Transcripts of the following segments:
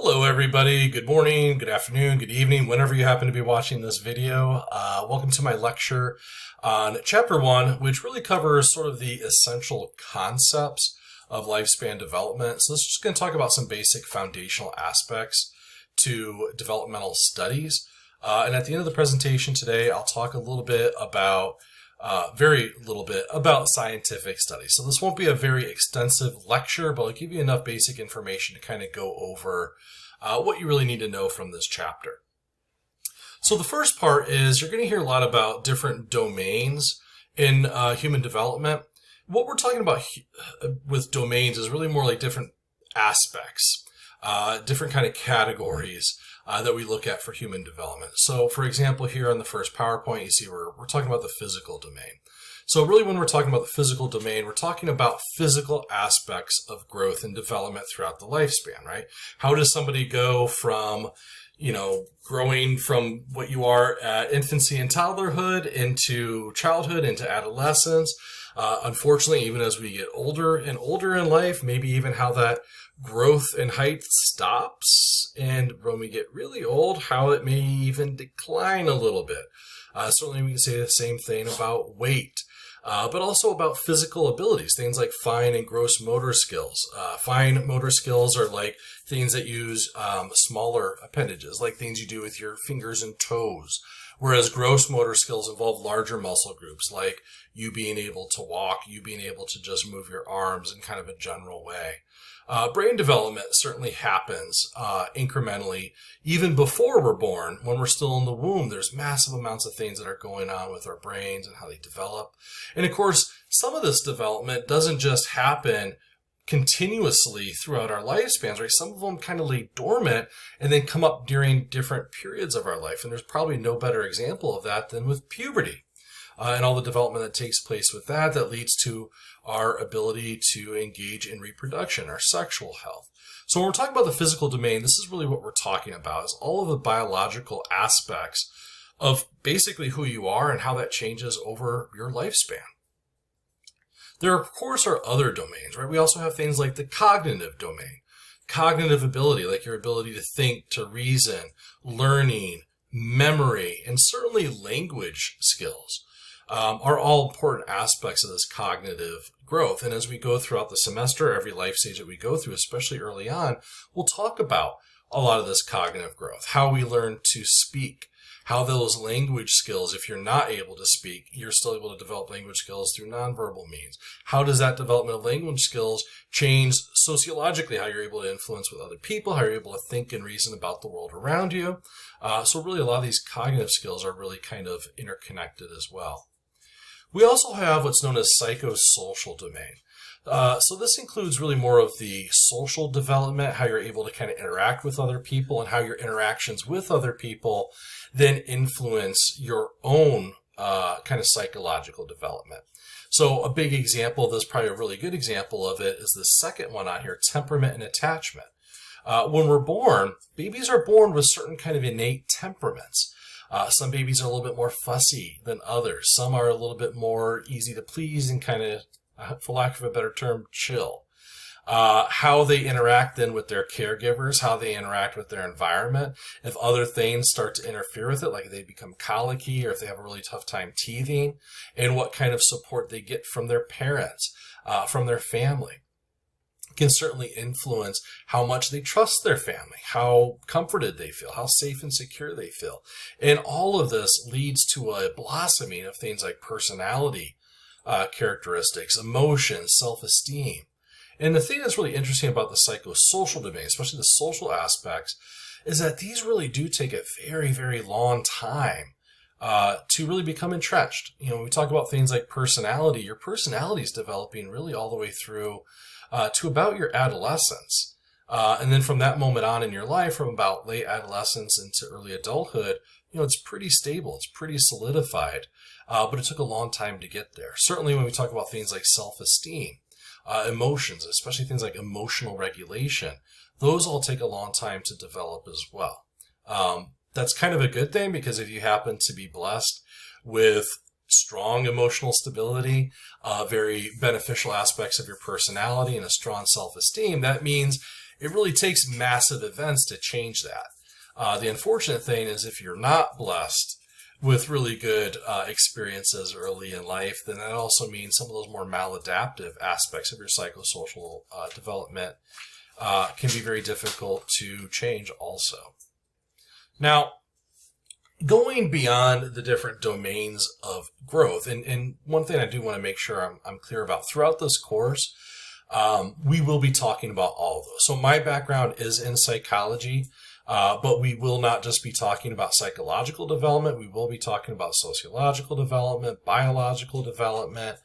Hello everybody, good morning, good afternoon, good evening, whenever you happen to be watching this video. Welcome to my lecture on Chapter 1, which really covers sort of the essential concepts of lifespan development. So this is just going to talk about some basic foundational aspects to developmental studies. And at the end of the presentation today, I'll talk a little bit about very little bit about scientific studies. So this won't be a very extensive lecture, but I'll give you enough basic information to kind of go over what you really need to know from this chapter. So the first part is you're going to hear a lot about different domains in human development. What we're talking about with domains is really more like different aspects, different kind of categories that we look at for human development. So for example, here on the first PowerPoint, you see we're talking about the physical domain. So really when we're talking about the physical domain, we're talking about physical aspects of growth and development throughout the lifespan, right? How does somebody go from, growing from what you are at infancy and toddlerhood into childhood, into adolescence? Unfortunately, even as we get older and older in life, maybe even how that growth in height stops, and when we get really old, how it may even decline a little bit. Certainly we can say the same thing about weight, but also about physical abilities, things like fine and gross motor skills. Fine motor skills are like things that use smaller appendages, like things you do with your fingers and toes. Whereas gross motor skills involve larger muscle groups, like you being able to walk, you being able to just move your arms in kind of a general way. Brain development certainly happens incrementally, even before we're born. When we're still in the womb, there's massive amounts of things that are going on with our brains and how they develop. And of course, some of this development doesn't just happen continuously throughout our lifespans, right? Some of them kind of lay dormant and then come up during different periods of our life. And there's probably no better example of that than with puberty. And all the development that takes place with that leads to our ability to engage in reproduction, our sexual health. So when we're talking about the physical domain, this is really what we're talking about, is all of the biological aspects of basically who you are and how that changes over your lifespan. There, of course, are other domains, right? We also have things like the cognitive domain. Cognitive ability, like your ability to think, to reason, learning, memory, and certainly language skills. Are all important aspects of this cognitive growth. And as we go throughout the semester, every life stage that we go through, especially early on, we'll talk about a lot of this cognitive growth, how we learn to speak, how those language skills, if you're not able to speak, you're still able to develop language skills through nonverbal means. How does that development of language skills change sociologically, how you're able to influence with other people, how you're able to think and reason about the world around you. So really a lot of these cognitive skills are really kind of interconnected as well. We also have what's known as psychosocial domain. So this includes really more of the social development, how you're able to kind of interact with other people and how your interactions with other people then influence your own kind of psychological development. So a big example of this, probably a really good example of it, is the second one on here, temperament and attachment. When we're born, babies are born with certain kind of innate temperaments. Some babies are a little bit more fussy than others. Some are a little bit more easy to please and kind of, for lack of a better term, chill. How they interact then with their caregivers, how they interact with their environment. If other things start to interfere with it, like they become colicky or if they have a really tough time teething, and what kind of support they get from their parents, from their family, can certainly influence how much they trust their family, how comforted they feel, how safe and secure they feel. And all of this leads to a blossoming of things like personality characteristics, emotions, self-esteem. And the thing that's really interesting about the psychosocial domain, especially the social aspects, is that these really do take a very, very long time to really become entrenched. When we talk about things like personality, your personality is developing really all the way through to about your adolescence. And then from that moment on in your life, from about late adolescence into early adulthood, it's pretty stable, it's pretty solidified, but it took a long time to get there. Certainly when we talk about things like self-esteem, emotions, especially things like emotional regulation, those all take a long time to develop as well. That's kind of a good thing, because if you happen to be blessed with strong emotional stability, very beneficial aspects of your personality, and a strong self-esteem, that means It really takes massive events to change that. The unfortunate thing is if you're not blessed with really good experiences early in life, then that also means some of those more maladaptive aspects of your psychosocial development can be very difficult to change also. Now, going beyond the different domains of growth, and one thing I do want to make sure I'm clear about throughout this course, we will be talking about all of those. So my background is in psychology, but we will not just be talking about psychological development. We will be talking about sociological development, biological development,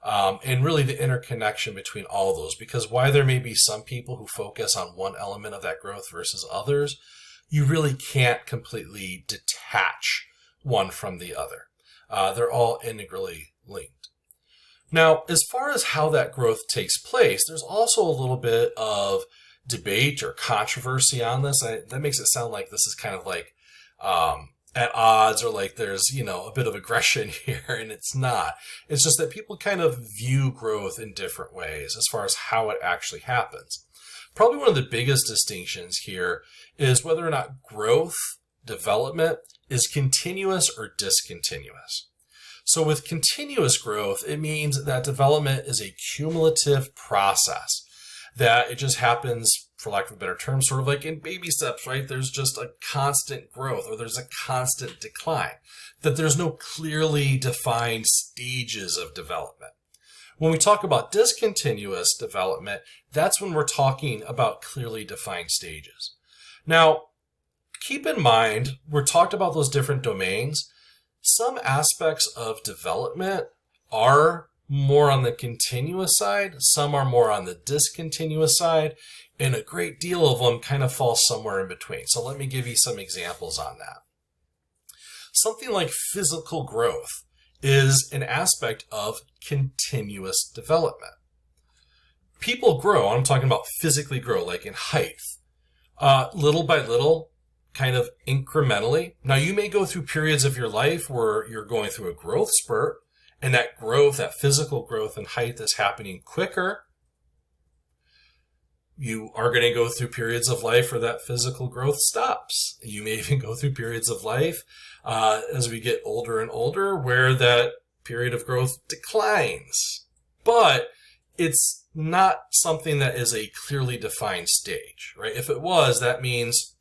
and really the interconnection between all of those. Because while there may be some people who focus on one element of that growth versus others, you really can't completely detach one from the other. They're all integrally linked. Now, as far as how that growth takes place, there's also a little bit of debate or controversy on this. That makes it sound like this is kind of like at odds, or like there's, a bit of aggression here, and it's not. It's just that people kind of view growth in different ways as far as how it actually happens. Probably one of the biggest distinctions here is whether or not growth, development, is continuous or discontinuous. So with continuous growth, it means that development is a cumulative process, that it just happens, for lack of a better term, sort of like in baby steps, right? There's just a constant growth, or there's a constant decline, that there's no clearly defined stages of development. When we talk about discontinuous development, that's when we're talking about clearly defined stages. Now, keep in mind, we're talked about those different domains. Some aspects of development are more on the continuous side, some are more on the discontinuous side, and a great deal of them kind of fall somewhere in between. So let me give you some examples on that. Something like physical growth is an aspect of continuous development. People grow, I'm talking about physically grow, like in height, little by little, kind of incrementally. Now, you may go through periods of your life where you're going through a growth spurt, and that growth, that physical growth in height is happening quicker. You are going to go through periods of life where that physical growth stops. You may even go through periods of life as we get older and older where that period of growth declines. But it's not something that is a clearly defined stage, right? If it was, that means,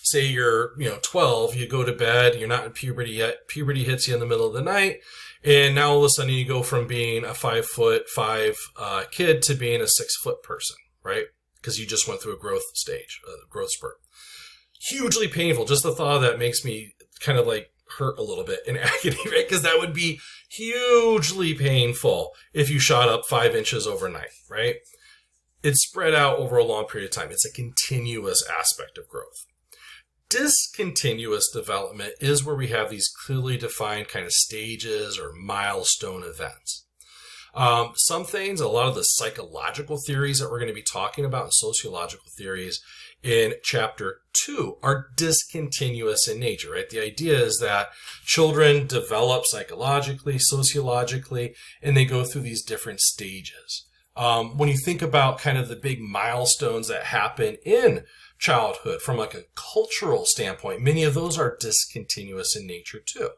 say you're 12, you go to bed, you're not in puberty yet, puberty hits you in the middle of the night, and now all of a sudden you go from being a 5'5" kid to being a 6' person, right? Because you just went through a growth stage, a growth spurt. Hugely painful. Just the thought of that makes me kind of like hurt a little bit in agony, right? Because that would be hugely painful if you shot up 5 inches overnight, right? It's spread out over a long period of time. It's a continuous aspect of growth. Discontinuous development is where we have these clearly defined kind of stages or milestone events. Some things, a lot of the psychological theories that we're going to be talking about, and sociological theories in chapter 2, are discontinuous in nature, right? The idea is that children develop psychologically, sociologically, and they go through these different stages. When you think about kind of the big milestones that happen in childhood from like a cultural standpoint, many of those are discontinuous in nature too.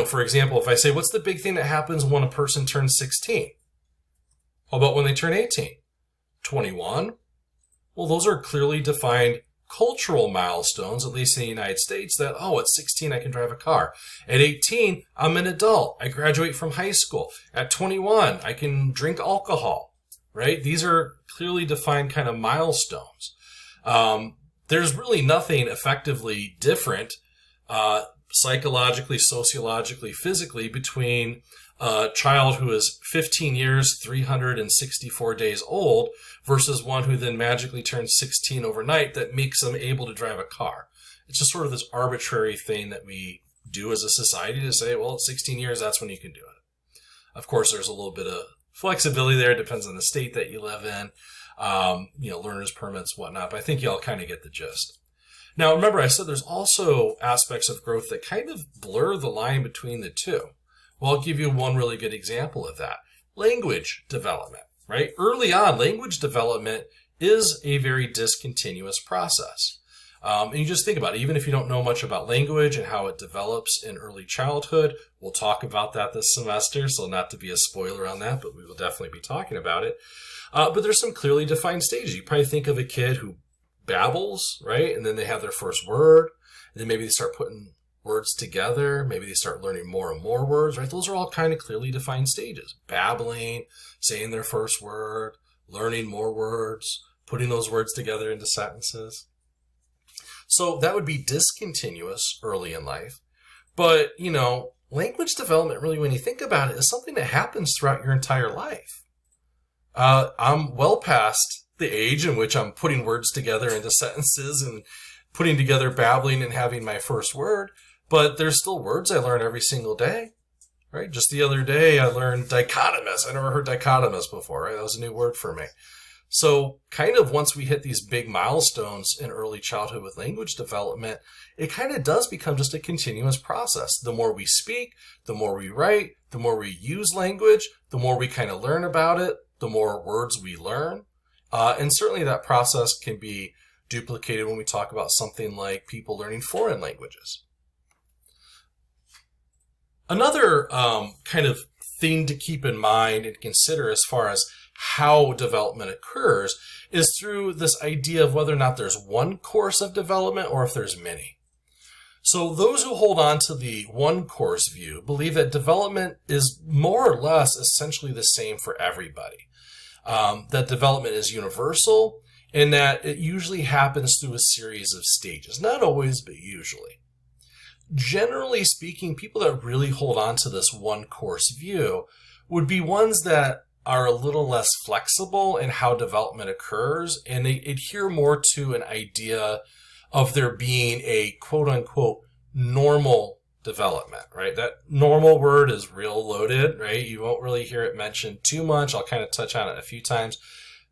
For example, if I say, what's the big thing that happens when a person turns 16? How about when they turn 18? 21? Well, those are clearly defined cultural milestones, at least in the United States, that, at 16, I can drive a car. At 18, I'm an adult. I graduate from high school. At 21, I can drink alcohol, right? These are clearly defined kind of milestones. There's really nothing effectively different psychologically, sociologically, physically between a child who is 15 years, 364 days old versus one who then magically turns 16 overnight that makes them able to drive a car. It's just sort of this arbitrary thing that we do as a society to say, well, at 16 years, that's when you can do it. Of course, there's a little bit of flexibility there. It depends on the state that you live in, learner's permits, whatnot. But I think you all kind of get the gist. Now, remember, I said there's also aspects of growth that kind of blur the line between the two. Well, I'll give you one really good example of that. Language development, right? Early on, language development is a very discontinuous process. And you just think about it, even if you don't know much about language and how it develops in early childhood, we'll talk about that this semester, so not to be a spoiler on that, but we will definitely be talking about it. But there's some clearly defined stages. You probably think of a kid who babbles, right? And then they have their first word, and then maybe they start putting words together. Maybe they start learning more and more words, right? Those are all kind of clearly defined stages. Babbling, saying their first word, learning more words, putting those words together into sentences. So that would be discontinuous early in life. But, language development, really, when you think about it, is something that happens throughout your entire life. I'm well past the age in which I'm putting words together into sentences and putting together babbling and having my first word, but there's still words I learn every single day, right? Just the other day, I learned dichotomous. I never heard dichotomous before, right? That was a new word for me. So kind of once we hit these big milestones in early childhood with language development, it kind of does become just a continuous process. The more we speak, the more we write, the more we use language, the more we kind of learn about it, the more words we learn. And certainly that process can be duplicated when we talk about something like people learning foreign languages. Another kind of thing to keep in mind and consider as far as how development occurs is through this idea of whether or not there's one course of development or if there's many. So those who hold on to the one course view believe that development is more or less essentially the same for everybody. That development is universal and that it usually happens through a series of stages. Not always, but usually. Generally speaking, people that really hold on to this one course view would be ones that are a little less flexible in how development occurs, and they adhere more to an idea of there being a quote-unquote normal development, right? That normal word is real loaded, right? You won't really hear it mentioned too much. I'll kind of touch on it a few times.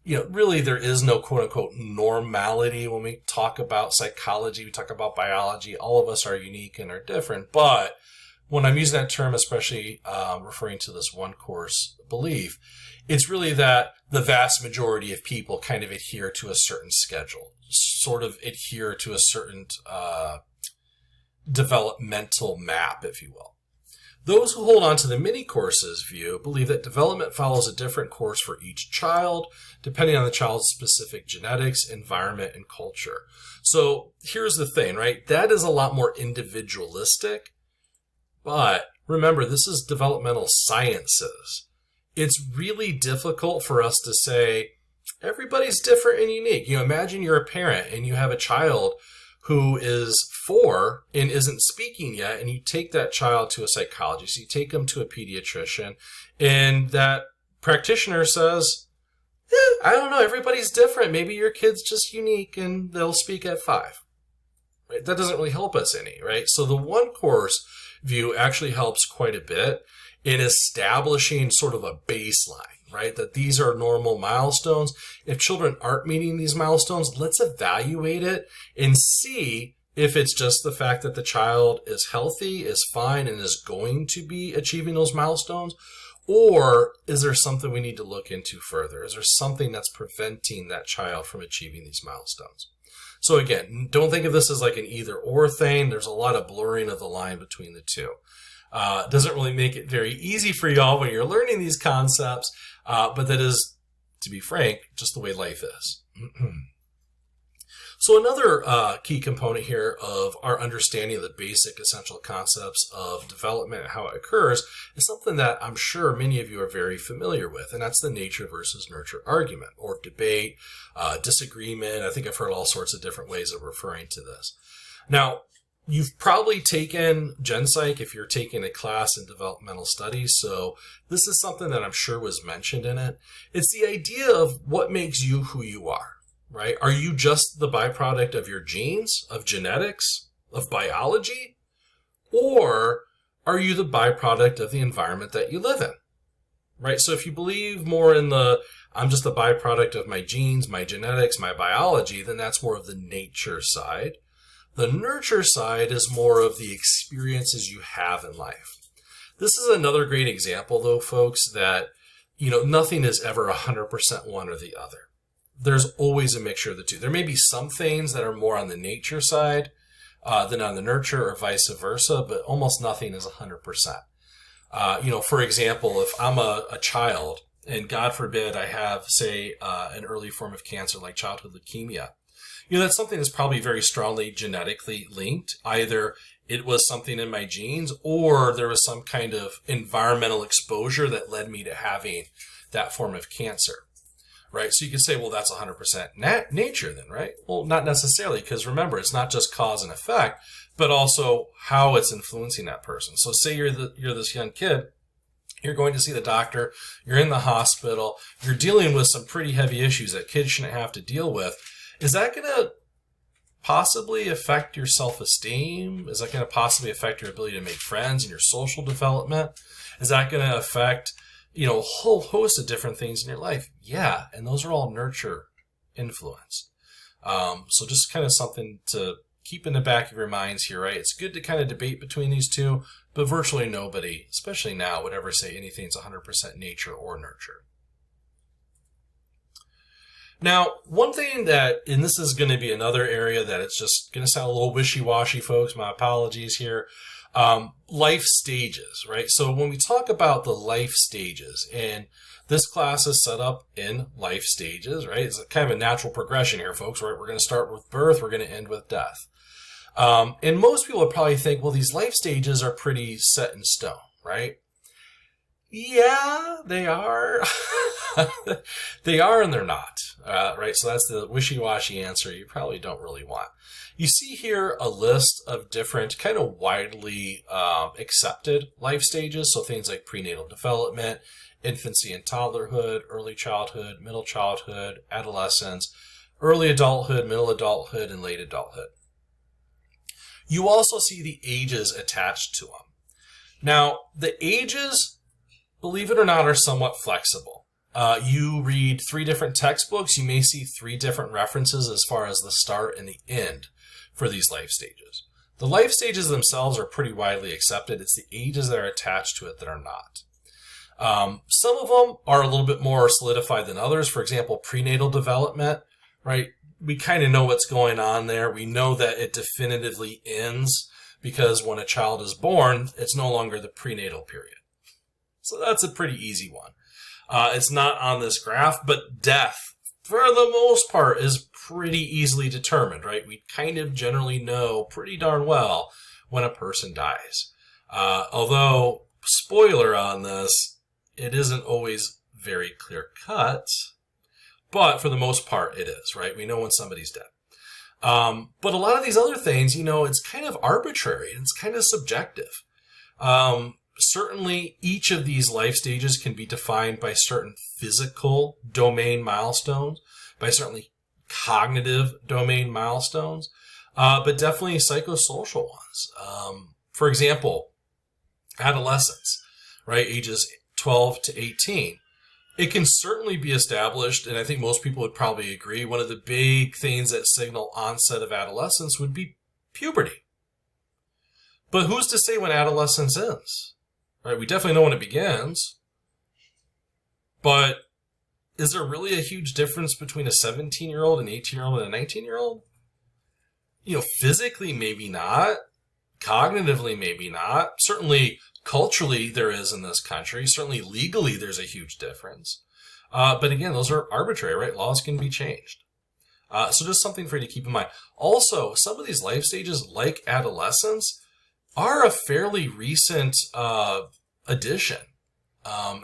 Really there is no quote-unquote normality when we talk about psychology, we talk about biology. All of us are unique and are different, but when I'm using that term, especially referring to this one course belief, it's really that the vast majority of people kind of adhere to a certain schedule, sort of adhere to a certain developmental map, if you will. Those who hold on to the mini courses view believe that development follows a different course for each child, depending on the child's specific genetics, environment, and culture. So here's the thing, right? That is a lot more individualistic. But remember, this is developmental sciences. It's really difficult for us to say everybody's different and unique. Imagine you're a parent and you have a child who is 4 and isn't speaking yet, and you take that child to a psychologist, you take them to a pediatrician, and that practitioner says, I don't know, everybody's different. Maybe your kid's just unique and they'll speak at 5. Right? That doesn't really help us any, right? So the one course view actually helps quite a bit in establishing sort of a baseline, right? That these are normal milestones. If children aren't meeting these milestones, let's evaluate it and see if it's just the fact that the child is healthy, is fine, and is going to be achieving those milestones, or is there something we need to look into further? Is there something that's preventing that child from achieving these milestones? So again, don't think of this as like an either or thing. There's a lot of blurring of the line between the two. It doesn't really make it very easy for y'all when you're learning these concepts, but that is, to be frank, just the way life is. So another key component here of our understanding of the basic essential concepts of development and how it occurs is something that I'm sure many of you are very familiar with, and that's the nature versus nurture argument or debate, disagreement. I think I've heard all sorts of different ways of referring to this. Now, you've probably taken Gen Psych if you're taking a class in developmental studies, so this is something that I'm sure was mentioned in it. It's the idea of what makes you who you are. Right? Are you just the byproduct of your genes, of genetics, of biology? Or are you the byproduct of the environment that you live in? Right? So if you believe more in I'm just the byproduct of my genes, my genetics, my biology, then that's more of the nature side. The nurture side is more of the experiences you have in life. This is another great example, though, folks, that, nothing is ever 100% one or the other. there's always a mixture of the two. There may be some things that are more on the nature side than on the nurture, or vice versa, but almost nothing is 100%. For example, if I'm a child, and God forbid I have, say, an early form of cancer like childhood leukemia, that's something that's probably very strongly genetically linked. Either it was something in my genes, or there was some kind of environmental exposure that led me to having that form of cancer, right? So you could say, well, that's 100% nature then, right? Well, not necessarily, because remember, it's not just cause and effect, but also how it's influencing that person. So say you're this young kid, you're going to see the doctor, you're in the hospital, you're dealing with some pretty heavy issues that kids shouldn't have to deal with. Is that going to possibly affect your self-esteem? Is that going to possibly affect your ability to make friends and your social development? Is that going to affect, a whole host of different things in your life? Yeah, and those are all nurture influence. So just kind of something to keep in the back of your minds here, right? It's good to kind of debate between these two, but virtually nobody, especially now, would ever say anything's 100% nature or nurture. Now, one thing that, and this is going to be another area that it's just going to sound a little wishy-washy, folks, my apologies here, life stages, right? So when we talk about the life stages, and this class is set up in life stages, right? It's kind of a natural progression here, folks, right? We're going to start with birth, we're going to end with death. And most people would probably think, well, these life stages are pretty set in stone, right? Yeah, they are. They are and they're not, right? So that's the wishy-washy answer you probably don't really want. You see here a list of different kind of widely accepted life stages. So things like prenatal development, infancy and toddlerhood, early childhood, middle childhood, adolescence, early adulthood, middle adulthood, and late adulthood. You also see the ages attached to them. Now, the ages, believe it or not, are somewhat flexible. You read 3 different textbooks, you may see 3 different references as far as the start and the end for these life stages. The life stages themselves are pretty widely accepted. It's the ages that are attached to it that are not. Some of them are a little bit more solidified than others. For example, prenatal development, right? We kind of know what's going on there. We know that it definitively ends because when a child is born, it's no longer the prenatal period. So that's a pretty easy one. It's not on this graph, but death, for the most part, is pretty easily determined, right? We kind of generally know pretty darn well when a person dies. Although, spoiler on this, it isn't always very clear-cut, but for the most part, it is, right? We know when somebody's dead. But a lot of these other things, it's kind of arbitrary. It's kind of subjective. Certainly, each of these life stages can be defined by certain physical domain milestones, by certainly cognitive domain milestones, but definitely psychosocial ones. For example, adolescence, right? Ages 12 to 18. It can certainly be established, and I think most people would probably agree, one of the big things that signal onset of adolescence would be puberty. But who's to say when adolescence ends? Right? We definitely know when it begins. But is there really a huge difference between a 17-year-old, an 18-year-old, and a 19-year-old? Physically, maybe not. Cognitively, maybe not. Certainly, culturally, there is in this country. Certainly, legally, there's a huge difference. But again, those are arbitrary, right? Laws can be changed. So just something for you to keep in mind. Also, some of these life stages, like adolescence, are a fairly recent addition.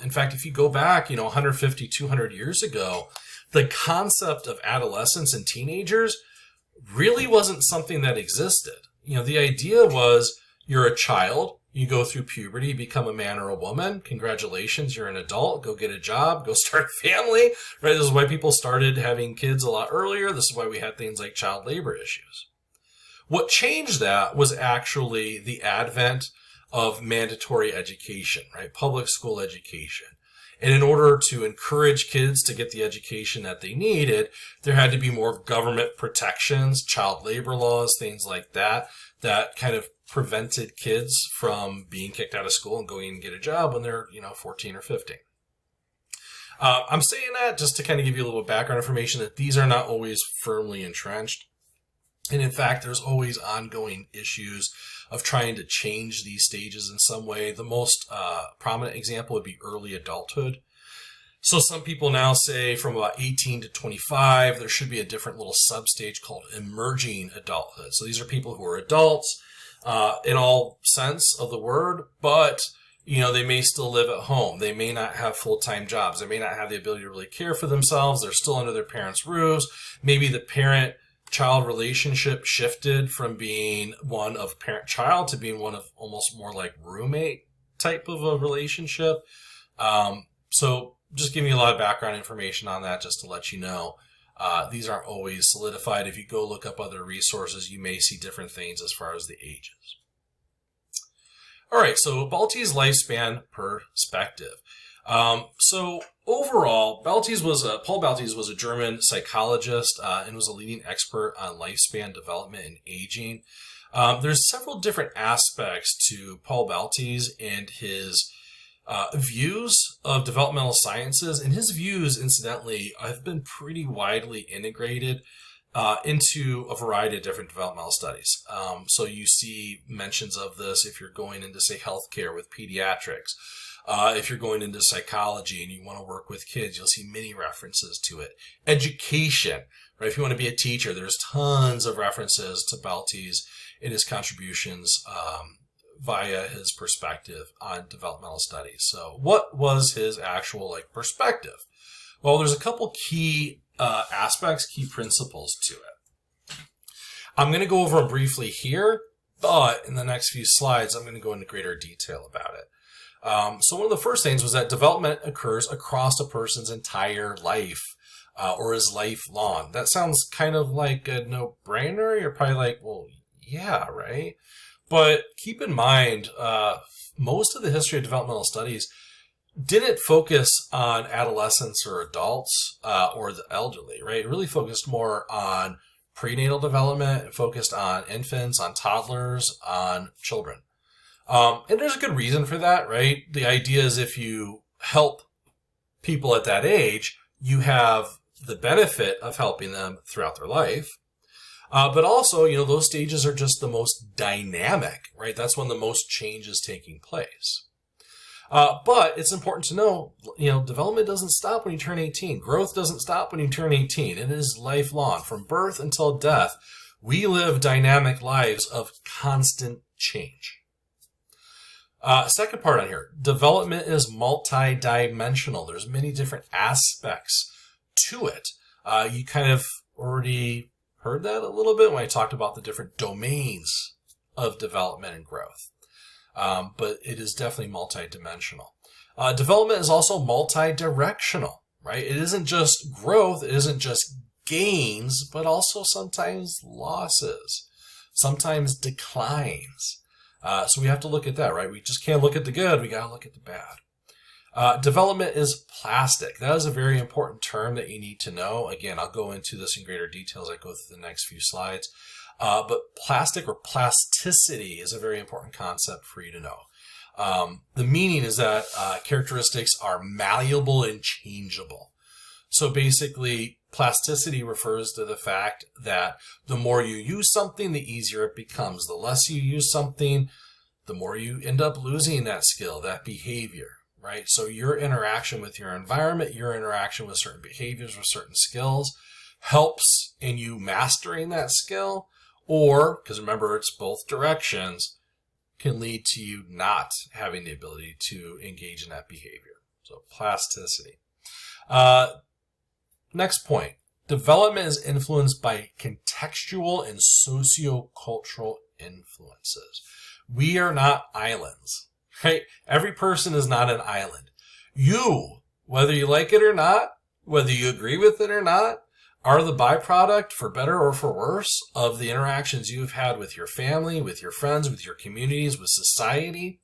In fact, if you go back, 150, 200 years ago, the concept of adolescents and teenagers really wasn't something that existed. The idea was you're a child, you go through puberty, become a man or a woman. Congratulations, you're an adult. Go get a job, go start a family. Right? This is why people started having kids a lot earlier. This is why we had things like child labor issues. What changed that was actually the advent of mandatory education, right? Public school education. And in order to encourage kids to get the education that they needed, there had to be more government protections, child labor laws, things like that, that kind of prevented kids from being kicked out of school and going and get a job when they're, 14 or 15. I'm saying that just to kind of give you a little background information that these are not always firmly entrenched. And in fact, there's always ongoing issues of trying to change these stages in some way. The most prominent example would be early adulthood. So some people now say from about 18 to 25, there should be a different little substage called emerging adulthood. So these are people who are adults in all sense of the word, but they may still live at home. They may not have full-time jobs. They may not have the ability to really care for themselves. They're still under their parents' roofs. Maybe the parent-child relationship shifted from being one of parent-child to being one of almost more like roommate type of a relationship. So just giving you a lot of background information on that just to let you know. These aren't always solidified. If you go look up other resources, you may see different things as far as the ages. All right, so Baltes' lifespan perspective. So overall, Paul Baltes was a German psychologist and was a leading expert on lifespan development and aging. There's several different aspects to Paul Baltes and his views of developmental sciences, and his views, incidentally, have been pretty widely integrated into a variety of different developmental studies. So you see mentions of this if you're going into, say, healthcare with pediatrics. If you're going into psychology and you want to work with kids, you'll see many references to it. Education, right? If you want to be a teacher, there's tons of references to Baltes and his contributions via his perspective on developmental studies. So what was his actual perspective? Well, there's a couple key aspects, key principles to it. I'm going to go over them briefly here, but in the next few slides, I'm going to go into greater detail about it. So one of the first things was that development occurs across a person's entire life or is lifelong. That sounds kind of like a no-brainer. You're probably like, well, yeah, right? But keep in mind, most of the history of developmental studies didn't focus on adolescents or adults or the elderly, right? It really focused more on prenatal development, it focused on infants, on toddlers, on children. And there's a good reason for that, right? The idea is if you help people at that age, you have the benefit of helping them throughout their life. But also, those stages are just the most dynamic, right? That's when the most change is taking place. But it's important to know, development doesn't stop when you turn 18. Growth doesn't stop when you turn 18. It is lifelong. From birth until death, we live dynamic lives of constant change. Second part on here, development is multi-dimensional. There's many different aspects to it. You kind of already heard that a little bit when I talked about the different domains of development and growth. But it is definitely multi-dimensional. Development is also multi-directional, right? It isn't just growth, it isn't just gains, but also sometimes losses, sometimes declines. So we have to look at that, right? We just can't look at the good, we got to look at the bad. Development is plastic. That is a very important term that you need to know. Again, I'll go into this in greater detail as I go through the next few slides. But plastic or plasticity is a very important concept for you to know. The meaning is that characteristics are malleable and changeable. So basically, plasticity refers to the fact that the more you use something, the easier it becomes. The less you use something, the more you end up losing that skill, that behavior, right? So your interaction with your environment, your interaction with certain behaviors, with certain skills, helps in you mastering that skill, or, because remember, it's both directions, can lead to you not having the ability to engage in that behavior. So plasticity. Next point, development is influenced by contextual and sociocultural influences. We are not islands, right? Every person is not an island. You, whether you like it or not, whether you agree with it or not, are the byproduct, for better or for worse, of the interactions you've had with your family, with your friends, with your communities, with society.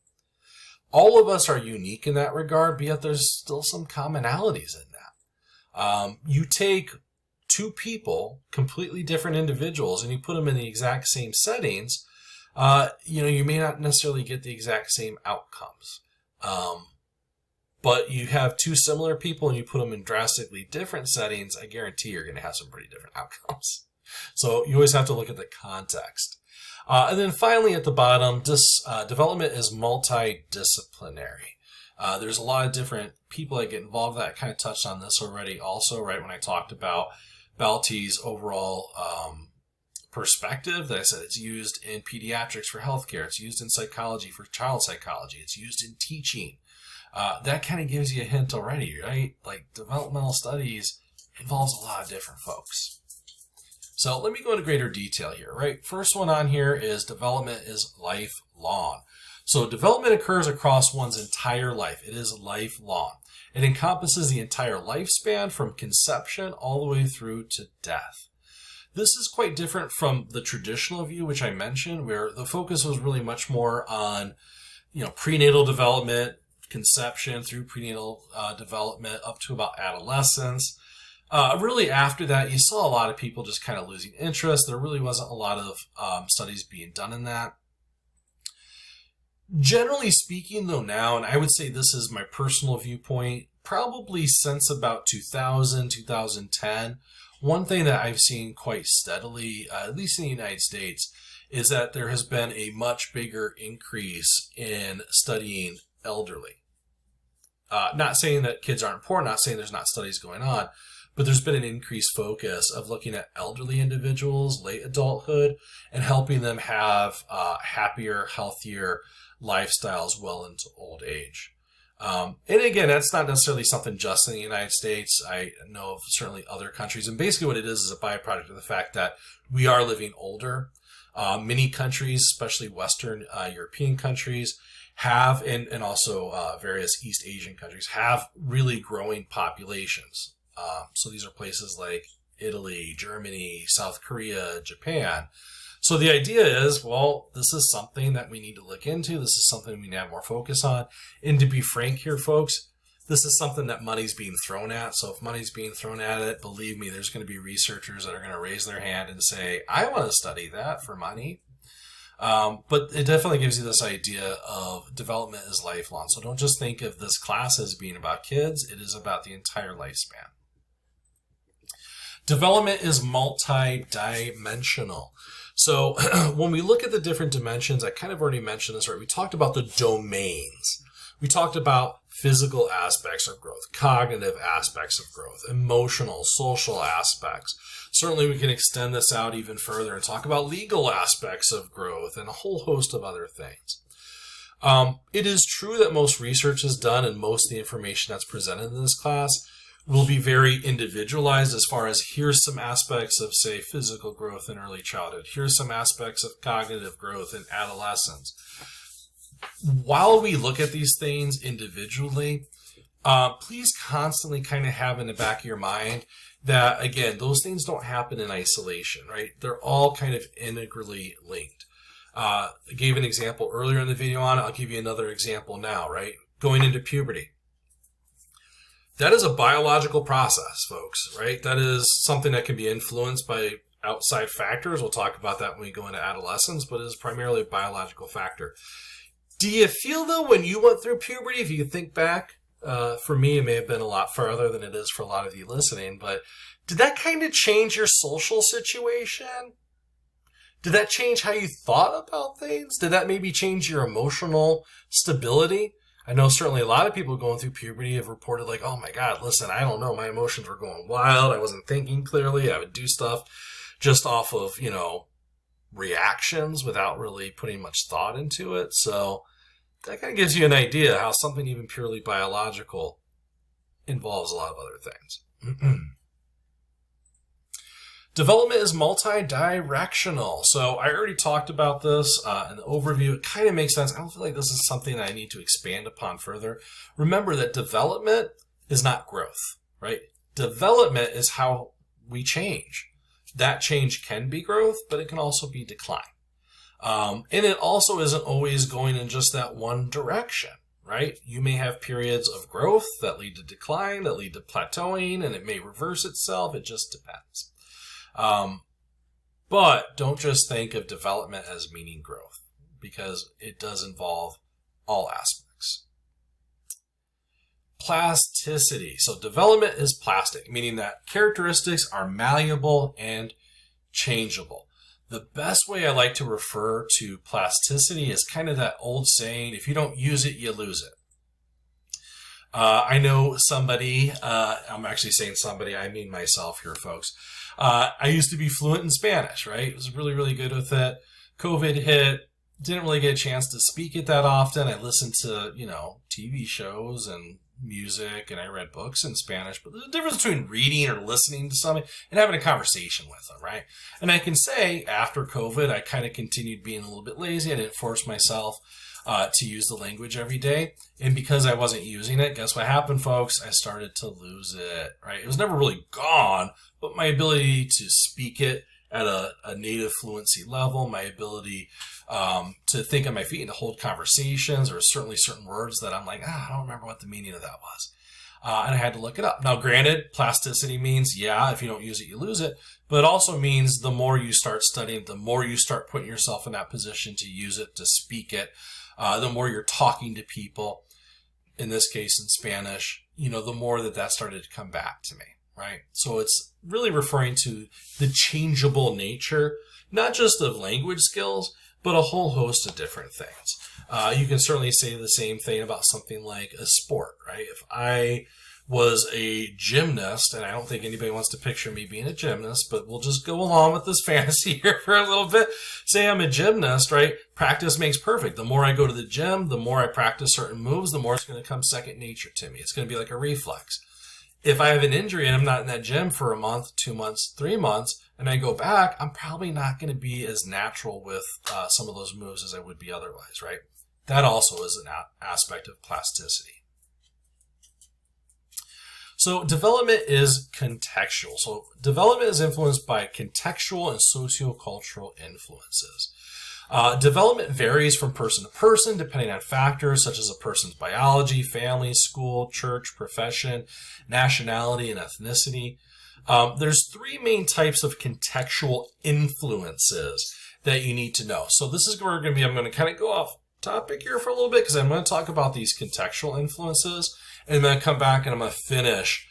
All of us are unique in that regard, but yet there's still some commonalities in that. You take two people, completely different individuals, and you put them in the exact same settings, you may not necessarily get the exact same outcomes. but you have two similar people and you put them in drastically different settings, I guarantee you're going to have some pretty different outcomes. So you always have to look at the context. And then finally at the bottom, development is multidisciplinary. There's a lot of different people that get involved. That I kind of touched on this already also, right, when I talked about Balti's overall perspective. That I said it's used in pediatrics for healthcare. It's used in psychology for child psychology. It's used in teaching. That kind of gives you a hint already, right? Like developmental studies involves a lot of different folks. So let me go into greater detail here, right? First one on here is development is lifelong. So development occurs across one's entire life. It is lifelong. It encompasses the entire lifespan from conception all the way through to death. This is quite different from the traditional view, which I mentioned, where the focus was really much more on, prenatal development, conception through prenatal development up to about adolescence. Really after that, you saw a lot of people just kind of losing interest. There really wasn't a lot of studies being done in that. Generally speaking, though, now, and I would say this is my personal viewpoint, probably since about 2000, 2010, one thing that I've seen quite steadily, at least in the United States, is that there has been a much bigger increase in studying elderly. Not saying that kids aren't important, not saying there's not studies going on, but there's been an increased focus of looking at elderly individuals, late adulthood, and helping them have happier, healthier lifestyles well into old age. And again, that's not necessarily something just in the United States. I know of certainly other countries. And basically what it is a byproduct of the fact that we are living older. Many countries, especially Western European countries, have, and also various East Asian countries, have really growing populations. So these are places like Italy, Germany, South Korea, Japan. So the idea is, well, this is something that we need to look into. This is something we need to have more focus on. And to be frank here, folks, this is something that money's being thrown at. So if money's being thrown at it, believe me, there's going to be researchers that are going to raise their hand and say, I want to study that for money. But it definitely gives you this idea of development is lifelong. So don't just think of this class as being about kids. It is about the entire lifespan. Development is multidimensional. So when we look at the different dimensions, I kind of already mentioned this, right? We talked about the domains. We talked about physical aspects of growth, cognitive aspects of growth, emotional, social aspects. Certainly we can extend this out even further and talk about legal aspects of growth and a whole host of other things. It is true that most research is done and most of the information that's presented in this class will be very individualized as far as here's some aspects of, say, physical growth in early childhood. Here's some aspects of cognitive growth in adolescence. While we look at these things individually, please constantly kind of have in the back of your mind that, again, those things don't happen in isolation, right? They're all kind of integrally linked. I gave an example earlier in the video on it. I'll give you another example now, right? Going into puberty. That is a biological process, folks, right? That is something that can be influenced by outside factors. We'll talk about that when we go into adolescence, but it is primarily a biological factor. Do you feel, though, when you went through puberty, if you think back, for me, it may have been a lot farther than it is for a lot of you listening, but did that kind of change your social situation? Did that change how you thought about things? Did that maybe change your emotional stability? I know certainly a lot of people going through puberty have reported like, oh my God, listen, I don't know. My emotions were going wild. I wasn't thinking clearly. I would do stuff just off of, reactions without really putting much thought into it. So that kind of gives you an idea how something even purely biological involves a lot of other things. Development is multi-directional. So I already talked about this in the overview. It kind of makes sense. I don't feel like this is something that I need to expand upon further. Remember that development is not growth, right? Development is how we change. That change can be growth, but it can also be decline. And it also isn't always going in just that one direction, right? You may have periods of growth that lead to decline, that lead to plateauing, and it may reverse itself. It just depends. But don't just think of development as meaning growth, because it does involve all aspects. Plasticity. So development is plastic, meaning that characteristics are malleable and changeable. The best way I like to refer to plasticity is kind of that old saying, if you don't use it, you lose it. I know somebody, I'm actually saying somebody, I mean myself here, folks. I used to be fluent in Spanish, right? I was really, really good with it. COVID hit, didn't really get a chance to speak it that often. I listened to, TV shows and music, and I read books in Spanish, but there's a difference between reading or listening to somebody and having a conversation with them, right? And I can say after COVID, I kind of continued being a little bit lazy. I didn't force myself to use the language every day. And because I wasn't using it, guess what happened, folks? I started to lose it, right? It was never really gone, but my ability to speak it at a native fluency level, my ability to think on my feet and to hold conversations, or certainly certain words that I'm like, I don't remember what the meaning of that was. And I had to look it up. Now, granted, plasticity means, if you don't use it, you lose it. But it also means the more you start studying, the more you start putting yourself in that position to use it, to speak it, the more you're talking to people, in this case in Spanish, the more that started to come back to me, right? So it's really referring to the changeable nature, not just of language skills, but a whole host of different things. You can certainly say the same thing about something like a sport, right? If I was a gymnast, and I don't think anybody wants to picture me being a gymnast, but we'll just go along with this fantasy here for a little bit. Say I'm a gymnast, right? Practice makes perfect. The more I go to the gym, the more I practice certain moves, the more it's going to come second nature to me. It's going to be like a reflex. If I have an injury and I'm not in that gym for a month, 2 months, 3 months, and I go back, I'm probably not going to be as natural with some of those moves as I would be otherwise, right? That also is an aspect of plasticity. So development is contextual. So development is influenced by contextual and sociocultural influences. Development varies from person to person depending on factors such as a person's biology, family, school, church, profession, nationality, and ethnicity. There's 3 main types of contextual influences that you need to know. So this is where I'm going to kind of go off topic here for a little bit, because I'm going to talk about these contextual influences, and I'm going to come back and I'm going to finish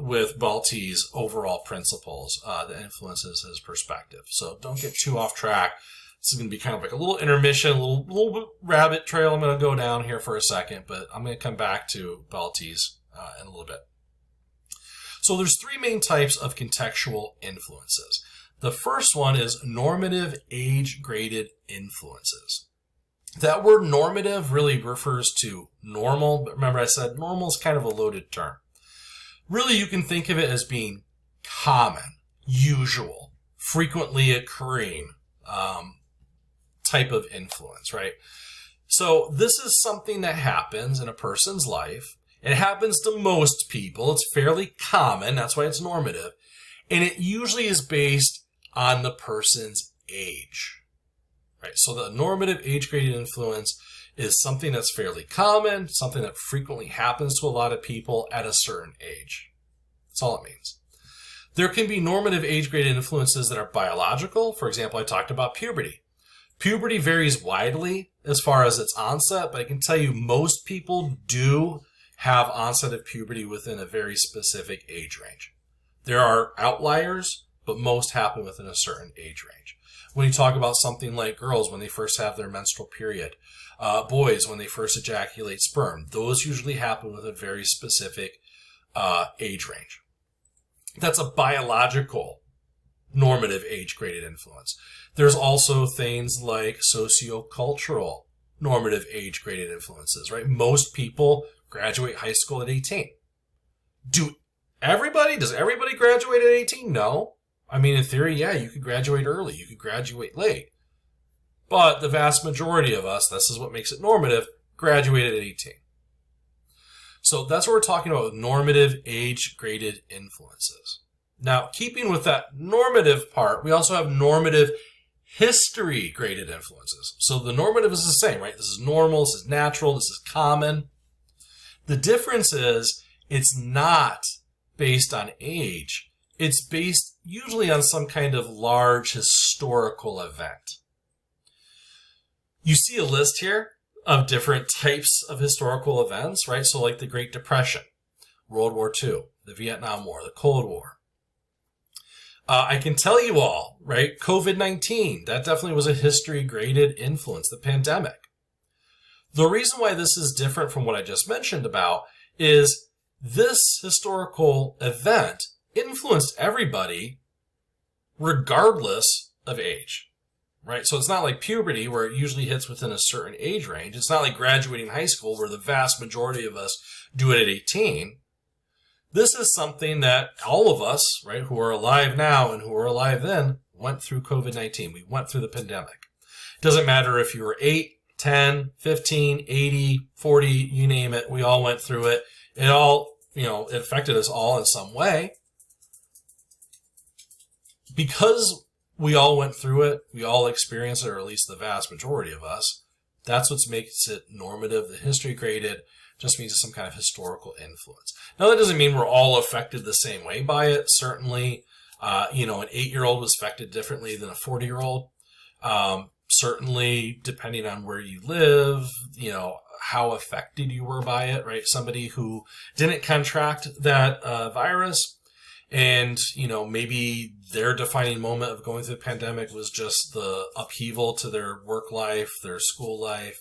with Balti's overall principles that influences his perspective. So don't get too off track. This is going to be kind of like a little intermission, a little rabbit trail I'm going to go down here for a second, but I'm going to come back to Balti's in a little bit. So there's 3 main types of contextual influences. The first one is normative age-graded influences. That word normative really refers to normal, but remember I said normal is kind of a loaded term. Really, you can think of it as being common, usual, frequently occurring type of influence, right? So this is something that happens in a person's life. It happens to most people. It's fairly common. That's why it's normative. And it usually is based on the person's age, right? So the normative age-graded influence is something that's fairly common, something that frequently happens to a lot of people at a certain age. That's all it means. There can be normative age-graded influences that are biological. For example, I talked about puberty. Puberty varies widely as far as its onset, but I can tell you most people do have onset of puberty within a very specific age range. There are outliers, but most happen within a certain age range. When you talk about something like girls when they first have their menstrual period, boys when they first ejaculate sperm, those usually happen with a very specific age range. That's a biological normative age-graded influence. There's also things like sociocultural normative age-graded influences, right? Most people graduate high school at 18. Does everybody graduate at 18? No. I mean, in theory, yeah, you could graduate early, you could graduate late. But the vast majority of us, this is what makes it normative, graduated at 18. So that's what we're talking about, normative age-graded influences. Now, keeping with that normative part, we also have normative history-graded influences. So the normative is the same, right? This is normal, this is natural, this is common. The difference is it's not based on age. It's based usually on some kind of large historical event. You see a list here of different types of historical events, right? So like the Great Depression, World War II, the Vietnam War, the Cold War. I can tell you all, right? COVID-19, that definitely was a history-graded influence, the pandemic. The reason why this is different from what I just mentioned about is this historical event influenced everybody regardless of age, right? So it's not like puberty where it usually hits within a certain age range. It's not like graduating high school where the vast majority of us do it at 18. This is something that all of us, right, who are alive now and who were alive then, went through COVID-19. We went through the pandemic. It doesn't matter if you were 8, 10, 15, 80, 40, you name it. We all went through it. It all, it affected us all in some way. Because we all went through it, we all experienced it, or at least the vast majority of us, that's what makes it normative. The history graded just means it's some kind of historical influence. Now, that doesn't mean we're all affected the same way by it. Certainly, an 8-year-old was affected differently than a 40-year-old. Certainly, depending on where you live, how affected you were by it, right? Somebody who didn't contract that virus and, maybe their defining moment of going through the pandemic was just the upheaval to their work life, their school life.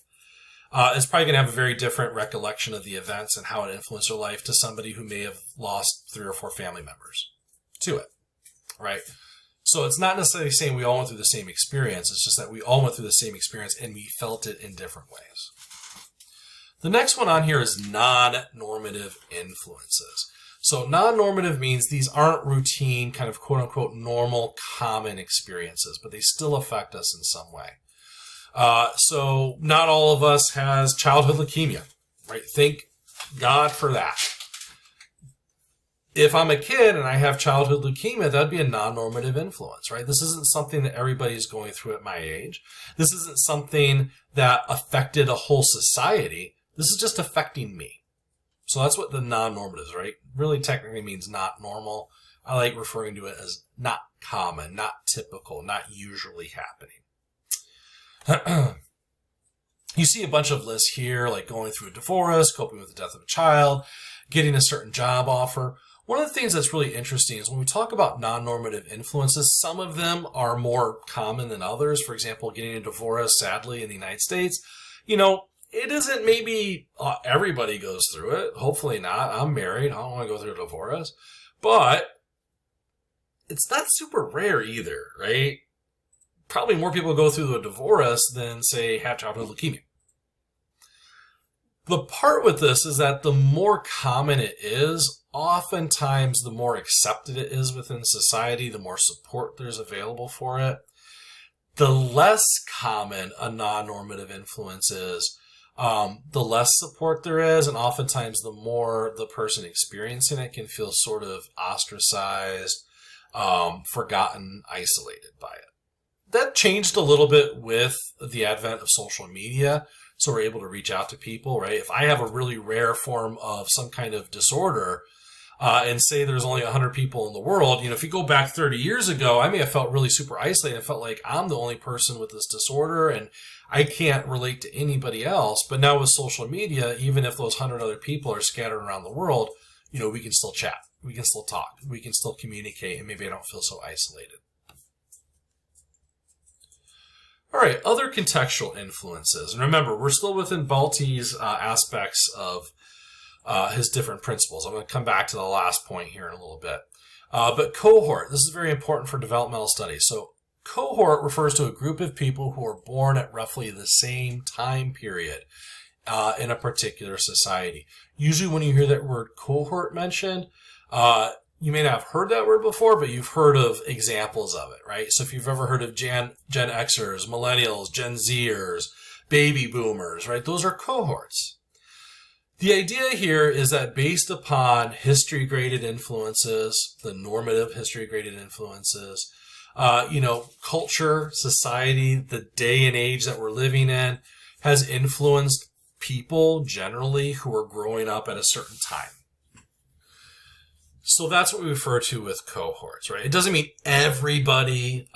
Is probably going to have a very different recollection of the events and how it influenced their life to somebody who may have lost 3 or 4 family members to it, right? So it's not necessarily saying we all went through the same experience. It's just that we all went through the same experience and we felt it in different ways. The next one on here is non-normative influences. So non-normative means these aren't routine, kind of quote-unquote normal, common experiences, but they still affect us in some way. So not all of us has childhood leukemia, right? Thank God for that. If I'm a kid and I have childhood leukemia, that'd be a non-normative influence, right? This isn't something that everybody's going through at my age. This isn't something that affected a whole society. This is just affecting me. So that's what the non-normative is, right? Really technically means not normal. I like referring to it as not common, not typical, not usually happening. You see a bunch of lists here, like going through a divorce, coping with the death of a child, getting a certain job offer. One of the things that's really interesting is when we talk about non-normative influences, some of them are more common than others. For example, getting a divorce, sadly, in the United States, it isn't maybe everybody goes through it. Hopefully not. I'm married. I don't want to go through a divorce. But it's not super rare either, right? Probably more people go through a divorce than, say, have childhood leukemia. The part with this is that the more common it is, oftentimes the more accepted it is within society, the more support there's available for it. The less common a non-normative influence is, the less support there is, and oftentimes the more the person experiencing it can feel sort of ostracized, forgotten, isolated by it. That changed a little bit with the advent of social media, so we're able to reach out to people, right? If I have a really rare form of some kind of disorder, and say there's only 100 people in the world, if you go back 30 years ago, I may have felt really super isolated. I felt like I'm the only person with this disorder and I can't relate to anybody else. But now with social media, even if those 100 other people are scattered around the world, we can still chat, we can still talk, we can still communicate, and maybe I don't feel so isolated. All right, other contextual influences. And remember, we're still within Baltes' aspects of his different principles. I'm going to come back to the last point here in a little bit. But cohort, this is very important for developmental studies. So cohort refers to a group of people who are born at roughly the same time period in a particular society. Usually when you hear that word cohort mentioned, you may not have heard that word before, but you've heard of examples of it, right? So if you've ever heard of Gen Xers, millennials, Gen Zers, baby boomers, right? Those are cohorts. The idea here is that based upon history-graded influences, the normative history-graded influences, culture, society, the day and age that we're living in has influenced people generally who are growing up at a certain time. So that's what we refer to with cohorts, right? It doesn't mean everybody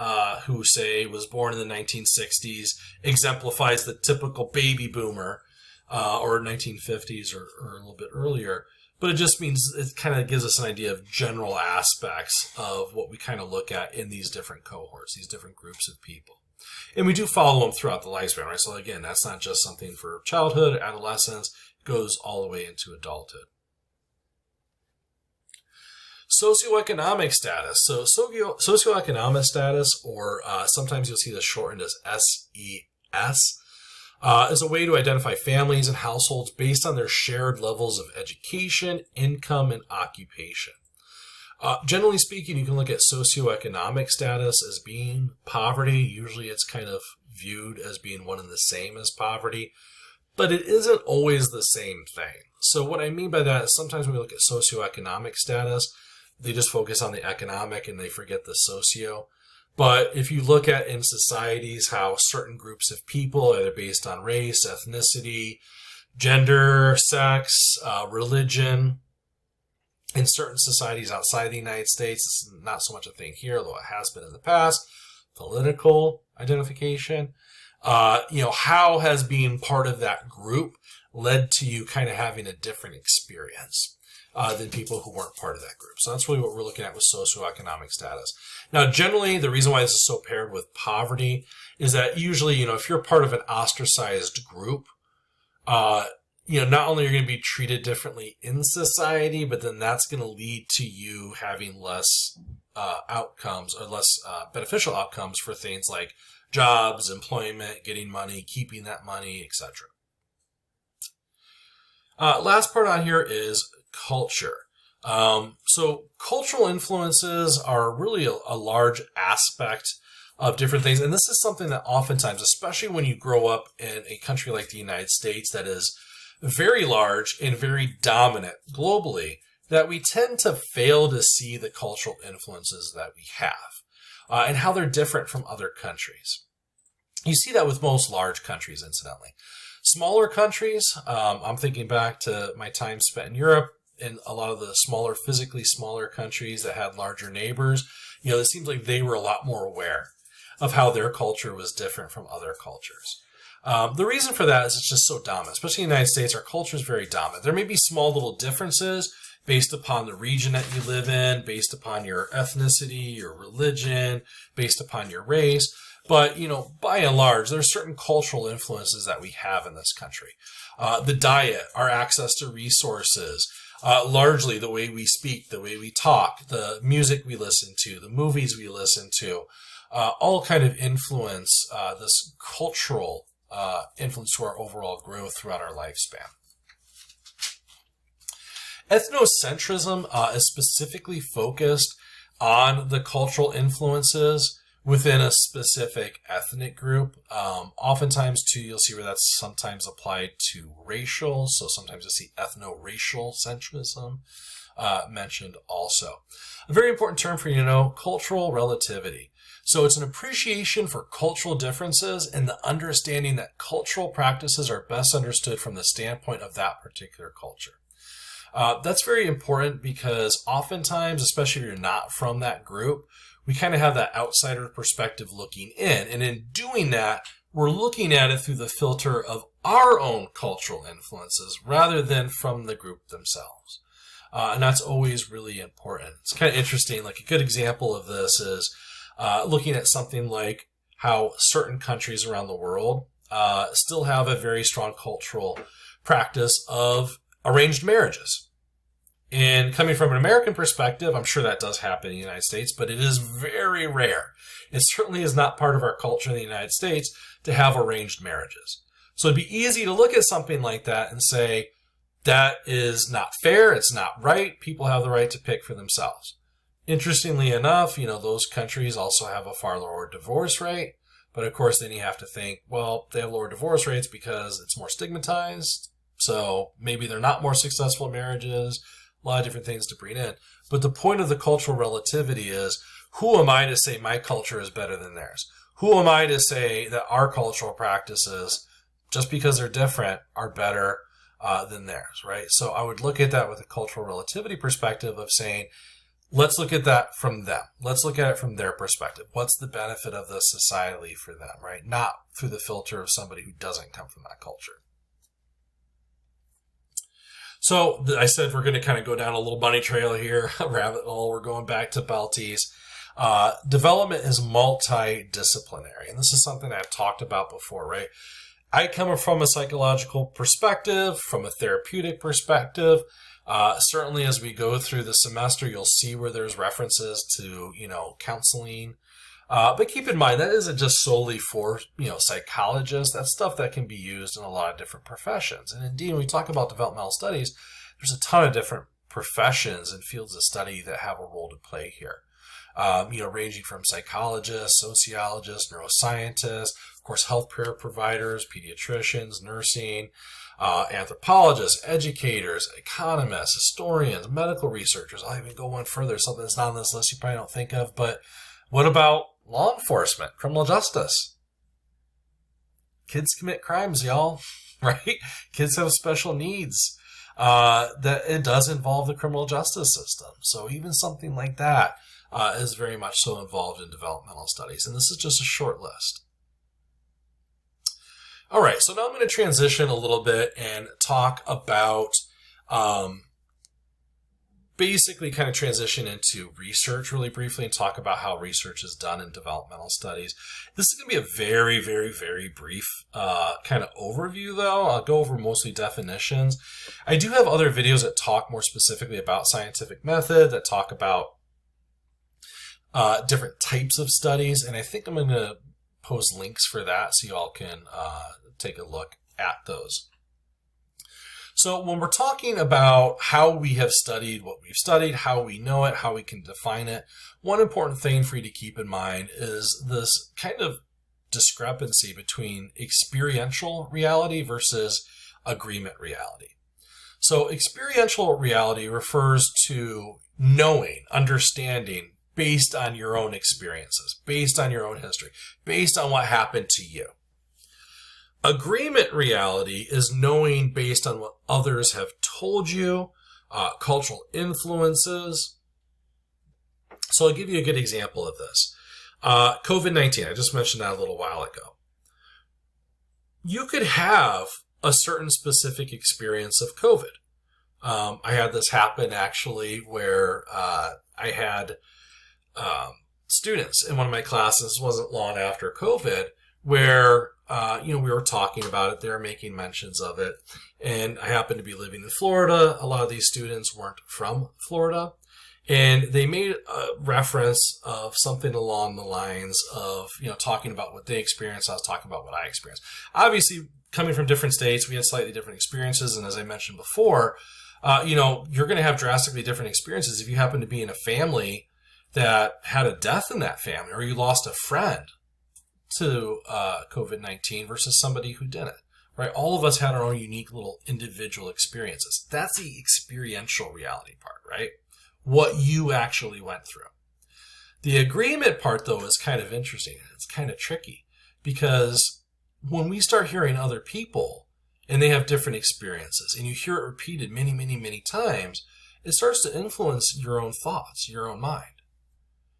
who, say, was born in the 1960s exemplifies the typical baby boomer or 1950s or a little bit earlier. But it just means it kind of gives us an idea of general aspects of what we kind of look at in these different cohorts, these different groups of people. And we do follow them throughout the lifespan, right? So again, that's not just something for childhood, adolescence, it goes all the way into adulthood. Socioeconomic status. So socioeconomic status, or sometimes you'll see this shortened as SES, is a way to identify families and households based on their shared levels of education, income, and occupation. Generally speaking, you can look at socioeconomic status as being poverty. Usually it's kind of viewed as being one and the same as poverty, but it isn't always the same thing. So what I mean by that is sometimes when we look at socioeconomic status, they just focus on the economic and they forget the socio. But if you look at in societies how certain groups of people, either based on race, ethnicity, gender, sex, religion, in certain societies outside the United States, it's not so much a thing here, though it has been in the past, political identification, how has being part of that group led to you kind of having a different experience than people who weren't part of that group. So that's really what we're looking at with socioeconomic status. Now, generally, the reason why this is so paired with poverty is that usually, if you're part of an ostracized group, not only are you going to be treated differently in society, but then that's going to lead to you having less outcomes or less beneficial outcomes for things like jobs, employment, getting money, keeping that money, etc. Last part on here is culture. So cultural influences are really a large aspect of different things. And this is something that oftentimes, especially when you grow up in a country like the United States that is very large and very dominant globally, that we tend to fail to see the cultural influences that we have and how they're different from other countries. You see that with most large countries, incidentally. Smaller countries, I'm thinking back to my time spent in Europe, in a lot of the physically smaller countries that had larger neighbors, it seems like they were a lot more aware of how their culture was different from other cultures. The reason for that is it's just so dominant, especially in the United States. Our culture is very dominant. There may be small little differences based upon the region that you live in, based upon your ethnicity, your religion, based upon your race. But, by and large, there are certain cultural influences that we have in this country. The diet, our access to resources, largely the way we speak, the way we talk, the music we listen to, the movies we listen to, all kind of influence this cultural influence to our overall growth throughout our lifespan. Ethnocentrism is specifically focused on the cultural influences within a specific ethnic group. Oftentimes, too, you'll see where that's sometimes applied to racial. So sometimes you'll see ethno-racial centrism mentioned also. A very important term for you to know, cultural relativity. So it's an appreciation for cultural differences and the understanding that cultural practices are best understood from the standpoint of that particular culture. That's very important because oftentimes, especially if you're not from that group, we kind of have that outsider perspective looking in. And in doing that, we're looking at it through the filter of our own cultural influences rather than from the group themselves. And that's always really important. It's kind of interesting. Like a good example of this is looking at something like how certain countries around the world still have a very strong cultural practice of arranged marriages. And coming from an American perspective, I'm sure that does happen in the United States, but it is very rare. It certainly is not part of our culture in the United States to have arranged marriages. So it'd be easy to look at something like that and say, that is not fair, it's not right, people have the right to pick for themselves. Interestingly enough, those countries also have a far lower divorce rate, but of course then you have to think, well, they have lower divorce rates because it's more stigmatized, so maybe they're not more successful in marriages. A lot of different things to bring in. But the point of the cultural relativity is, who am I to say my culture is better than theirs? Who am I to say that our cultural practices, just because they're different, are better than theirs, right? So I would look at that with a cultural relativity perspective of saying, let's look at that from them. Let's look at it from their perspective. What's the benefit of this societally for them, right? Not through the filter of somebody who doesn't come from that culture. So I said we're going to kind of go down a little bunny trail here, a rabbit hole. We're going back to Baltes. Development is multidisciplinary, and this is something I've talked about before, right? I come from a psychological perspective, from a therapeutic perspective. Certainly as we go through the semester, you'll see where there's references to, counseling. But keep in mind, that isn't just solely for, psychologists. That's stuff that can be used in a lot of different professions. And indeed, when we talk about developmental studies, there's a ton of different professions and fields of study that have a role to play here. Ranging from psychologists, sociologists, neuroscientists, of course, healthcare providers, pediatricians, nursing, anthropologists, educators, economists, historians, medical researchers. I'll even go one further, something that's not on this list you probably don't think of, but what about law enforcement, criminal justice? Kids commit crimes, y'all, right? Kids have special needs. That it does involve the criminal justice system. So even something like that is very much so involved in developmental studies. And this is just a short list. All right, so now I'm going to transition a little bit and talk about basically kind of transition into research really briefly and talk about how research is done in developmental studies. This is going to be a very, very, very brief kind of overview, though. I'll go over mostly definitions. I do have other videos that talk more specifically about scientific method, that talk about different types of studies, and I think I'm going to post links for that so you all can take a look at those. So when we're talking about how we have studied what we've studied, how we know it, how we can define it, one important thing for you to keep in mind is this kind of discrepancy between experiential reality versus agreement reality. So experiential reality refers to knowing, understanding based on your own experiences, based on your own history, based on what happened to you. Agreement reality is knowing based on what others have told you, cultural influences. So I'll give you a good example of this. COVID-19, I just mentioned that a little while ago. You could have a certain specific experience of COVID. I had this happen actually where I had students in one of my classes, wasn't long after COVID, where we were talking about it, they were making mentions of it, and I happened to be living in Florida. A lot of these students weren't from Florida, and they made a reference of something along the lines of, talking about what they experienced. I was talking about what I experienced. Obviously, coming from different states, we had slightly different experiences, and as I mentioned before, you're going to have drastically different experiences if you happen to be in a family that had a death in that family, or you lost a friend to COVID-19 versus somebody who didn't, right? All of us had our own unique little individual experiences. That's the experiential reality part, right? What you actually went through. The agreement part, though, is kind of interesting. It's kind of tricky because when we start hearing other people and they have different experiences and you hear it repeated many, many, many times, it starts to influence your own thoughts, your own mind.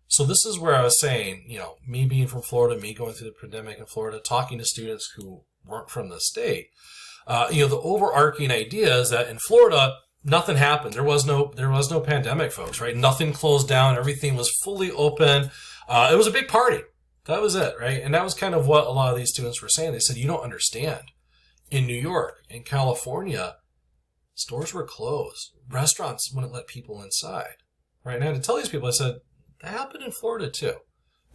So this is where I was saying, me being from Florida, me going through the pandemic in Florida, talking to students who weren't from the state, the overarching idea is that in Florida, nothing happened. There was no pandemic, folks, right? Nothing closed down. Everything was fully open. It was a big party. That was it, right? And that was kind of what a lot of these students were saying. They said, you don't understand. In New York, in California, stores were closed. Restaurants wouldn't let people inside, right? And I had to tell these people, I said, that happened in Florida too.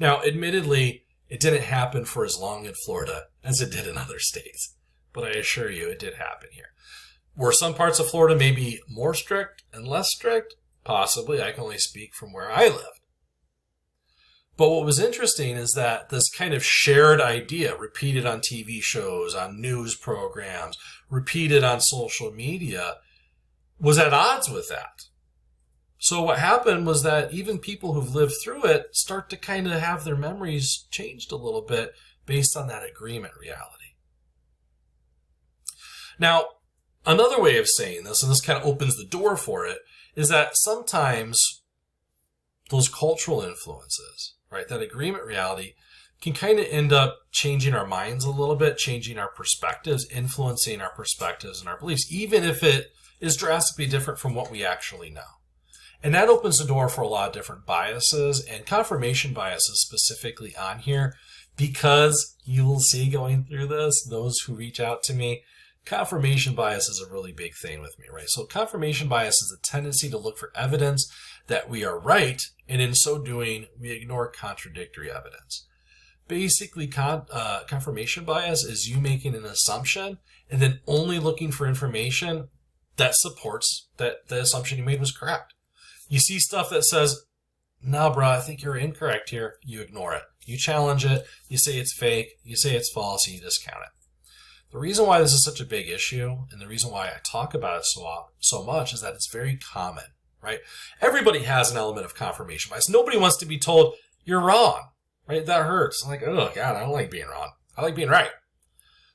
Now, admittedly, it didn't happen for as long in Florida as it did in other states. But I assure you, it did happen here. Were some parts of Florida maybe more strict and less strict? Possibly. I can only speak from where I lived. But what was interesting is that this kind of shared idea, repeated on TV shows, on news programs, repeated on social media, was at odds with that. So what happened was that even people who've lived through it start to kind of have their memories changed a little bit based on that agreement reality. Now, Another way of saying this, and this kind of opens the door for it, is that sometimes those cultural influences, right, that agreement reality can kind of end up changing our minds a little bit, changing our perspectives, influencing our perspectives and our beliefs, even if it is drastically different from what we actually know. And that opens the door for a lot of different biases, and confirmation bias is specifically on here because you will see going through this, those who reach out to me, confirmation bias is a really big thing with me, right? So confirmation bias is a tendency to look for evidence that we are right, and in so doing, we ignore contradictory evidence. Basically, confirmation bias is you making an assumption and then only looking for information that supports that the assumption you made was correct. You see stuff that says, nah, bro, I think you're incorrect here. You ignore it. You challenge it. You say it's fake. You say it's false, and you discount it. The reason why this is such a big issue, and the reason why I talk about it so much, is that it's very common, right? Everybody has an element of confirmation bias. Nobody wants to be told, you're wrong, right? That hurts. I'm like, oh, God, I don't like being wrong. I like being right.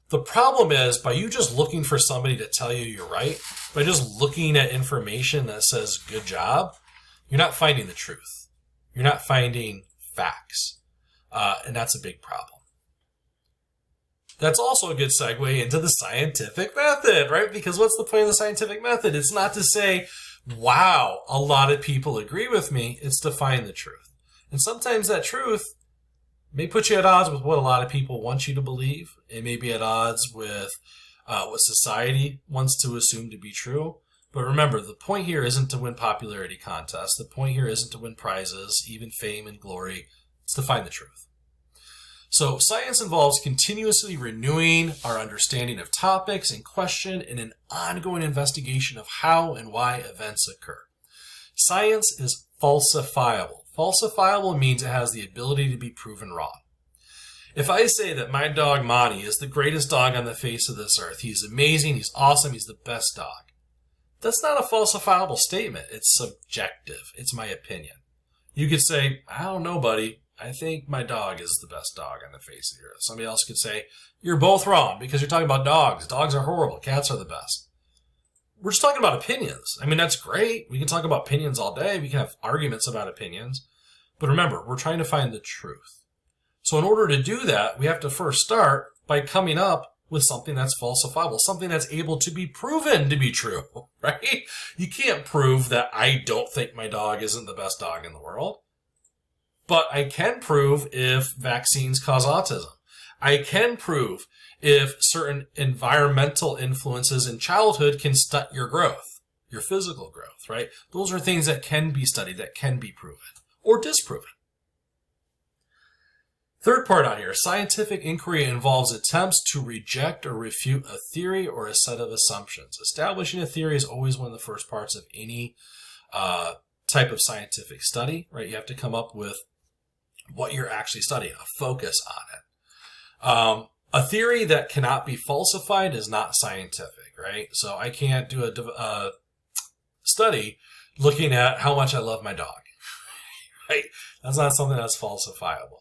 The problem is, by you just looking for somebody to tell you you're right, by just looking at information that says good job, you're not finding the truth. You're not finding facts. And that's a big problem. That's also a good segue into the scientific method, right? Because what's the point of the scientific method? It's not to say, wow, a lot of people agree with me. It's to find the truth. And sometimes that truth may put you at odds with what a lot of people want you to believe. It may be at odds with what society wants to assume to be true. But remember, the point here isn't to win popularity contests. The point here isn't to win prizes, even fame and glory. It's to find the truth. So science involves continuously renewing our understanding of topics in question in an ongoing investigation of how and why events occur. Science is falsifiable. Falsifiable means it has the ability to be proven wrong. If I say that my dog Monty is the greatest dog on the face of this earth, he's amazing, he's awesome, he's the best dog, that's not a falsifiable statement. It's subjective. It's my opinion. You could say, I don't know, buddy. I think my dog is the best dog on the face of the earth. Somebody else could say, you're both wrong because you're talking about dogs. Dogs are horrible. Cats are the best. We're just talking about opinions. I mean, that's great. We can talk about opinions all day. We can have arguments about opinions. But remember, we're trying to find the truth. So in order to do that, we have to first start by coming up with something that's falsifiable, something that's able to be proven to be true, right? You can't prove that I don't think my dog isn't the best dog in the world. But I can prove if vaccines cause autism. I can prove if certain environmental influences in childhood can stunt your growth, your physical growth, right? Those are things that can be studied, that can be proven or disproven. Third part on here, scientific inquiry involves attempts to reject or refute a theory or a set of assumptions. Establishing a theory is always one of the first parts of any type of scientific study, right? You have to come up with what you're actually studying, a focus on it. A theory that cannot be falsified is not scientific, right? So I can't do a study looking at how much I love my dog, right? That's not something that's falsifiable.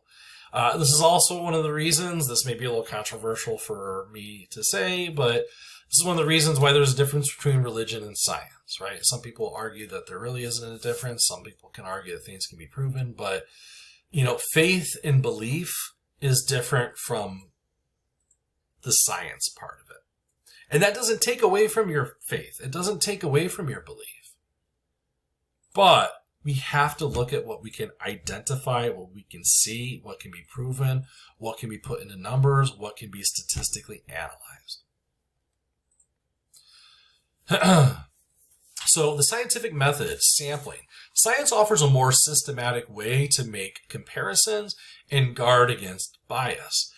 This is also one of the reasons, this may be a little controversial for me to say, but this is one of the reasons why there's a difference between religion and science, right? Some people argue that there really isn't a difference. Some people can argue that things can be proven, but you know, faith and belief is different from the science part of it. And that doesn't take away from your faith. It doesn't take away from your belief. But we have to look at what we can identify, what we can see, what can be proven, what can be put into numbers, what can be statistically analyzed. So the scientific method, sampling. Science offers a more systematic way to make comparisons and guard against bias.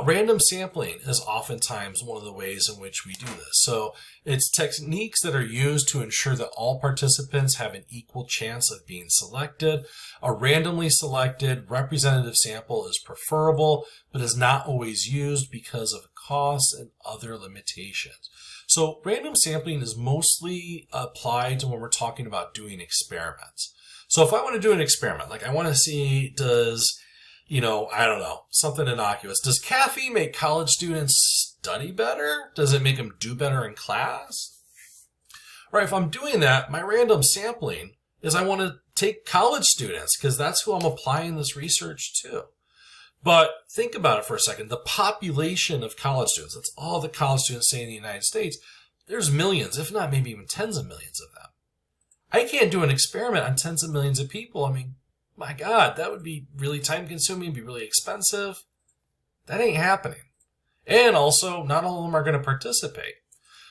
Random sampling is oftentimes one of the ways in which we do this. So it's techniques that are used to ensure that all participants have an equal chance of being selected. A randomly selected representative sample is preferable, but is not always used because of costs and other limitations. So random sampling is mostly applied to when we're talking about doing experiments. So if I want to do an experiment, like I want to see, does, you know, I don't know, something innocuous. Does caffeine make college students study better? Does it make them do better in class? right? If I'm doing that, my random sampling is I want to take college students because that's who I'm applying this research to. But think about it for a second. The population of college students, that's all the college students say in the United States, there's millions, if not maybe even tens of millions of them. I can't do an experiment on tens of millions of people. I mean, my God, that would be really time consuming, be really expensive. That ain't happening. And also, not all of them are going to participate.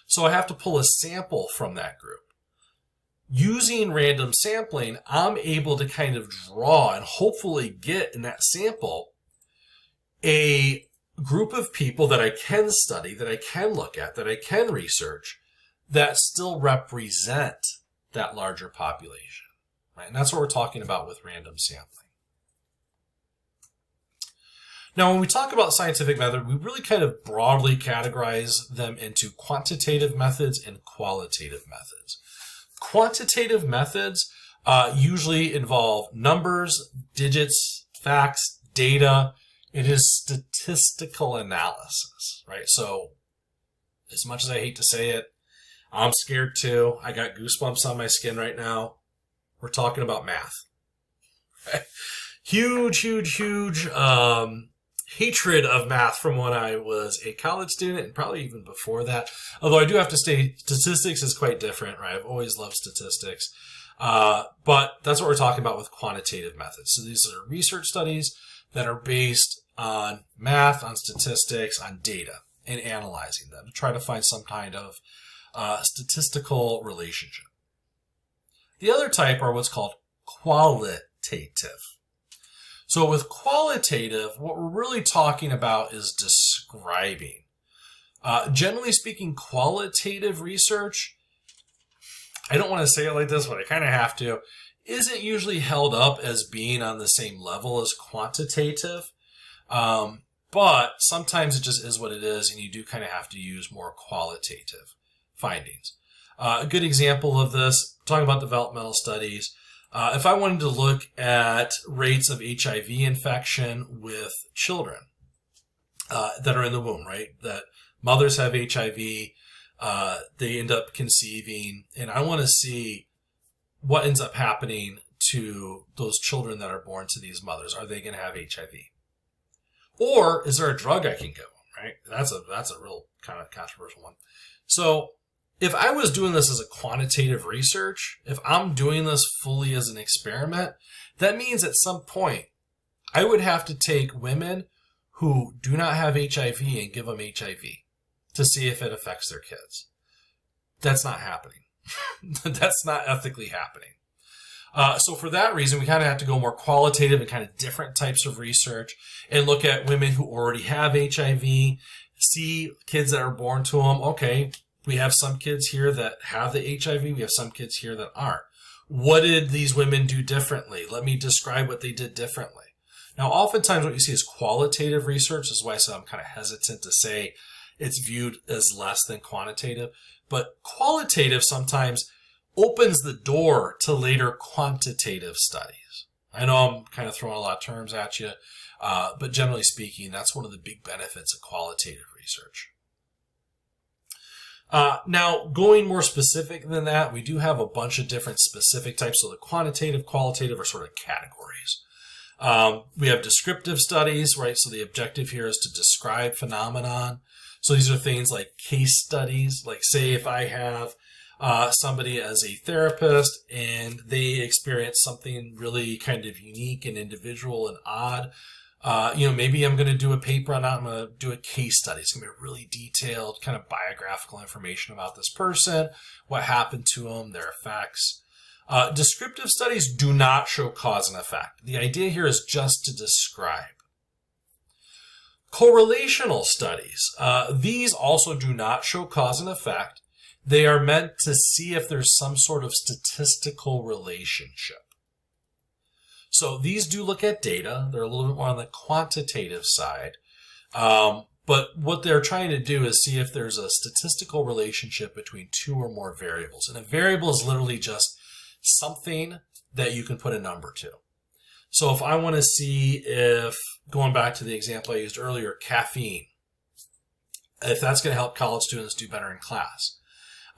So I have to pull a sample from that group. Using random sampling, I'm able to kind of draw and hopefully get in that sample a group of people that I can study, that I can look at, that I can research, that still represent that larger population. Right? And that's what we're talking about with random sampling. Now, when we talk about scientific method, we really kind of broadly categorize them into quantitative methods and qualitative methods. Quantitative methods usually involve numbers, digits, facts, data. It is statistical analysis, right? So as much as I hate to say it, I'm scared too. I got goosebumps on my skin right now. We're talking about math. Right? Huge hatred of math from when I was a college student and probably even before that. Although I do have to say statistics is quite different, right? I've always loved statistics. But that's what we're talking about with quantitative methods. So these are research studies that are based on math, on statistics, on data, and analyzing them to try to find some kind of statistical relationship. The other type are what's called qualitative. So with qualitative, what we're really talking about is describing. Generally speaking, qualitative research, I don't want to say it like this, but I kind of have to, isn't usually held up as being on the same level as quantitative. But sometimes it just is what it is, and you do kind of have to use more qualitative findings. A good example of this, talking about developmental studies, if I wanted to look at rates of HIV infection with children that are in the womb, right? That mothers have HIV, they end up conceiving, and I want to see what ends up happening to those children that are born to these mothers. Are they going to have HIV? Or is there a drug I can give them, right? That's a real kind of controversial one. So if I was doing this as a quantitative research, if I'm doing this fully as an experiment, that means at some point I would have to take women who do not have HIV and give them HIV to see if it affects their kids. That's not happening. That's not ethically happening. So for that reason, we kind of have to go more qualitative and kind of different types of research and look at women who already have HIV, see kids that are born to them. Okay, we have some kids here that have the HIV. We have some kids here that aren't. What did these women do differently? Let me describe what they did differently. Now, oftentimes what you see is qualitative research. This is why I said I'm kind of hesitant to say it's viewed as less than quantitative. But qualitative sometimes opens the door to later quantitative studies. I know I'm kind of throwing a lot of terms at you, but generally speaking, that's one of the big benefits of qualitative research. Now, going more specific than that, we do have a bunch of different specific types. So the quantitative, qualitative are sort of categories. We have descriptive studies, right? So the objective here is to describe phenomenon. So these are things like case studies. Like say if I have somebody as a therapist and they experience something really kind of unique and individual and odd, maybe I'm going to do a paper on that. I'm going to do a case study. It's going to be really detailed, kind of biographical information about this person, what happened to them, their effects. Descriptive studies do not show cause and effect. The idea here is just to describe. Correlational studies. These also do not show cause and effect. They are meant to see if there's some sort of statistical relationship. So these do look at data. They're a little bit more on the quantitative side. But what they're trying to do is see if there's a statistical relationship between two or more variables. And a variable is literally just something that you can put a number to. So if I want to see if, going back to the example I used earlier, caffeine, if that's going to help college students do better in class.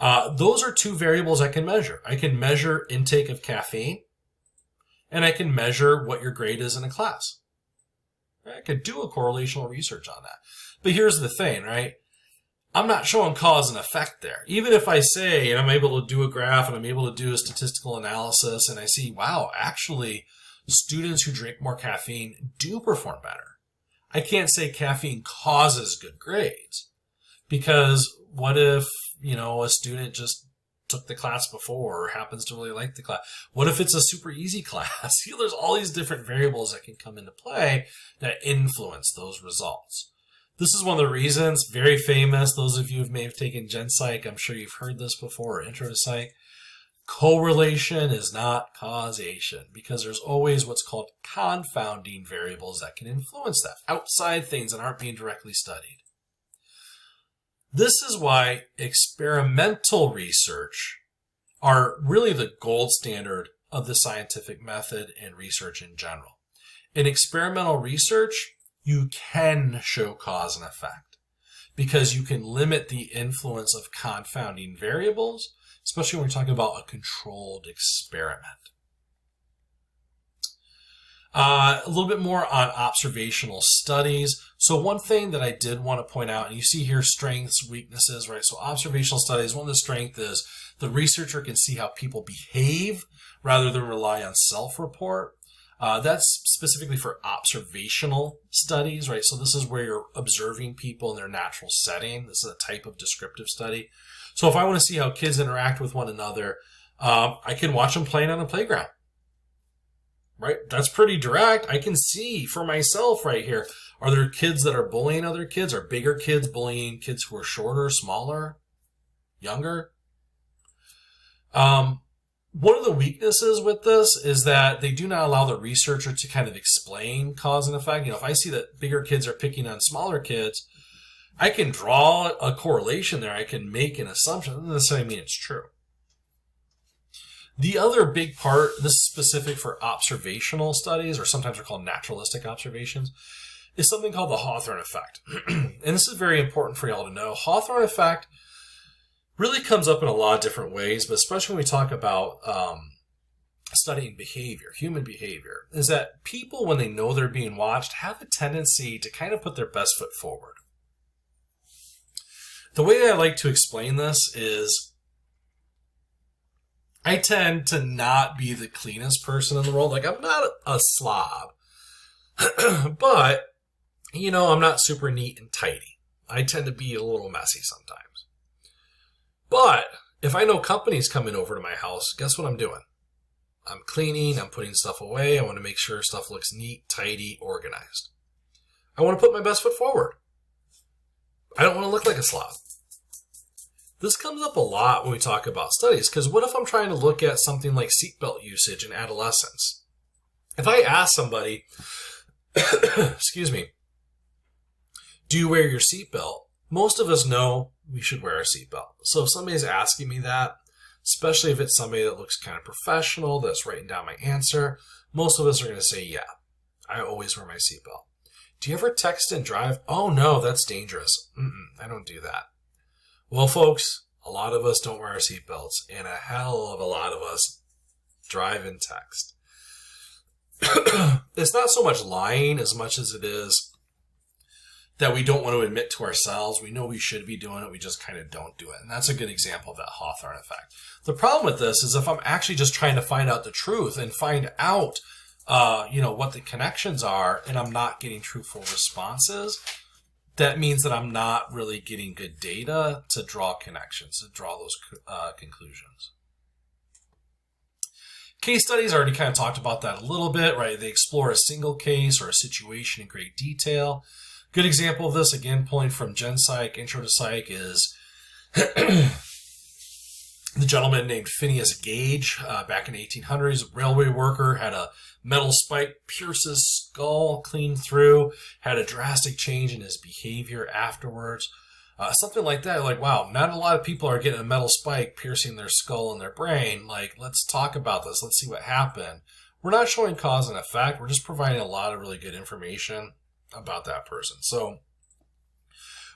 Those are two variables I can measure. I can measure intake of caffeine, and I can measure what your grade is in a class. I could do a correlational research on that. But here's the thing, right? I'm not showing cause and effect there. Even if I say, and I'm able to do a graph and I'm able to do a statistical analysis, and I see, wow, actually, students who drink more caffeine do perform better. I can't say caffeine causes good grades, because what if, a student just took the class before or happens to really like the class? What if it's a super easy class? There's all these different variables that can come into play that influence those results. This is one of the reasons, very famous, those of you who may have taken Gen Psych, I'm sure you've heard this before, or Intro to Psych. Correlation is not causation, because there's always what's called confounding variables that can influence that, outside things that aren't being directly studied. This is why experimental research are really the gold standard of the scientific method and research in general. In experimental research, you can show cause and effect because you can limit the influence of confounding variables, especially when we're talking about a controlled experiment. A little bit more on observational studies. So one thing that I did want to point out, and you see here strengths, weaknesses, right? So observational studies, one of the strengths is the researcher can see how people behave rather than rely on self-report. That's specifically for observational studies, right? So this is where you're observing people in their natural setting. This is a type of descriptive study. So if I want to see how kids interact with one another, I can watch them playing on the playground, right? That's pretty direct. I can see for myself right here. Are there kids that are bullying other kids? Are bigger kids bullying kids who are shorter, smaller, younger? One of the weaknesses with this is that they do not allow the researcher to kind of explain cause and effect. If I see that bigger kids are picking on smaller kids, I can draw a correlation there. I can make an assumption. That doesn't necessarily mean it's true. The other big part, this is specific for observational studies, or sometimes they're called naturalistic observations, is something called the Hawthorne effect. And this is very important for y'all to know. Hawthorne effect really comes up in a lot of different ways, but especially when we talk about studying behavior, human behavior, is that people, when they know they're being watched, have a tendency to kind of put their best foot forward. The way I like to explain this is I tend to not be the cleanest person in the world. Like, I'm not a slob, but, I'm not super neat and tidy. I tend to be a little messy sometimes. But if I know company's coming over to my house, guess what I'm doing? I'm cleaning, I'm putting stuff away. I want to make sure stuff looks neat, tidy, organized. I want to put my best foot forward. I don't want to look like a slob. This comes up a lot when we talk about studies, because what if I'm trying to look at something like seatbelt usage in adolescence? If I ask somebody, excuse me, do you wear your seatbelt? Most of us know we should wear our seatbelt. So if somebody's asking me that, especially if it's somebody that looks kind of professional, that's writing down my answer, most of us are going to say, yeah, I always wear my seatbelt. Do you ever text and drive? Oh, no, that's dangerous. I don't do that. Well, folks, a lot of us don't wear our seatbelts, and a hell of a lot of us drive and text. It's not so much lying as much as it is that we don't want to admit to ourselves. We know we should be doing it, we just kind of don't do it. And that's a good example of that Hawthorne effect. The problem with this is if I'm actually just trying to find out the truth and find out, what the connections are, and I'm not getting truthful responses, that means that I'm not really getting good data to draw connections, to draw those conclusions. Case studies, I already kind of talked about that a little bit, right? They explore a single case or a situation in great detail. Good example of this, again, pulling from Gen Psych, Intro to Psych, is the gentleman named Phineas Gage. Back in the 1800s, a railway worker, had a metal spike pierce his skull clean through, had a drastic change in his behavior afterwards. Something like that, like, wow, not a lot of people are getting a metal spike piercing their skull and their brain. Like, let's talk about this. Let's see what happened. We're not showing cause and effect. We're just providing a lot of really good information about that person. So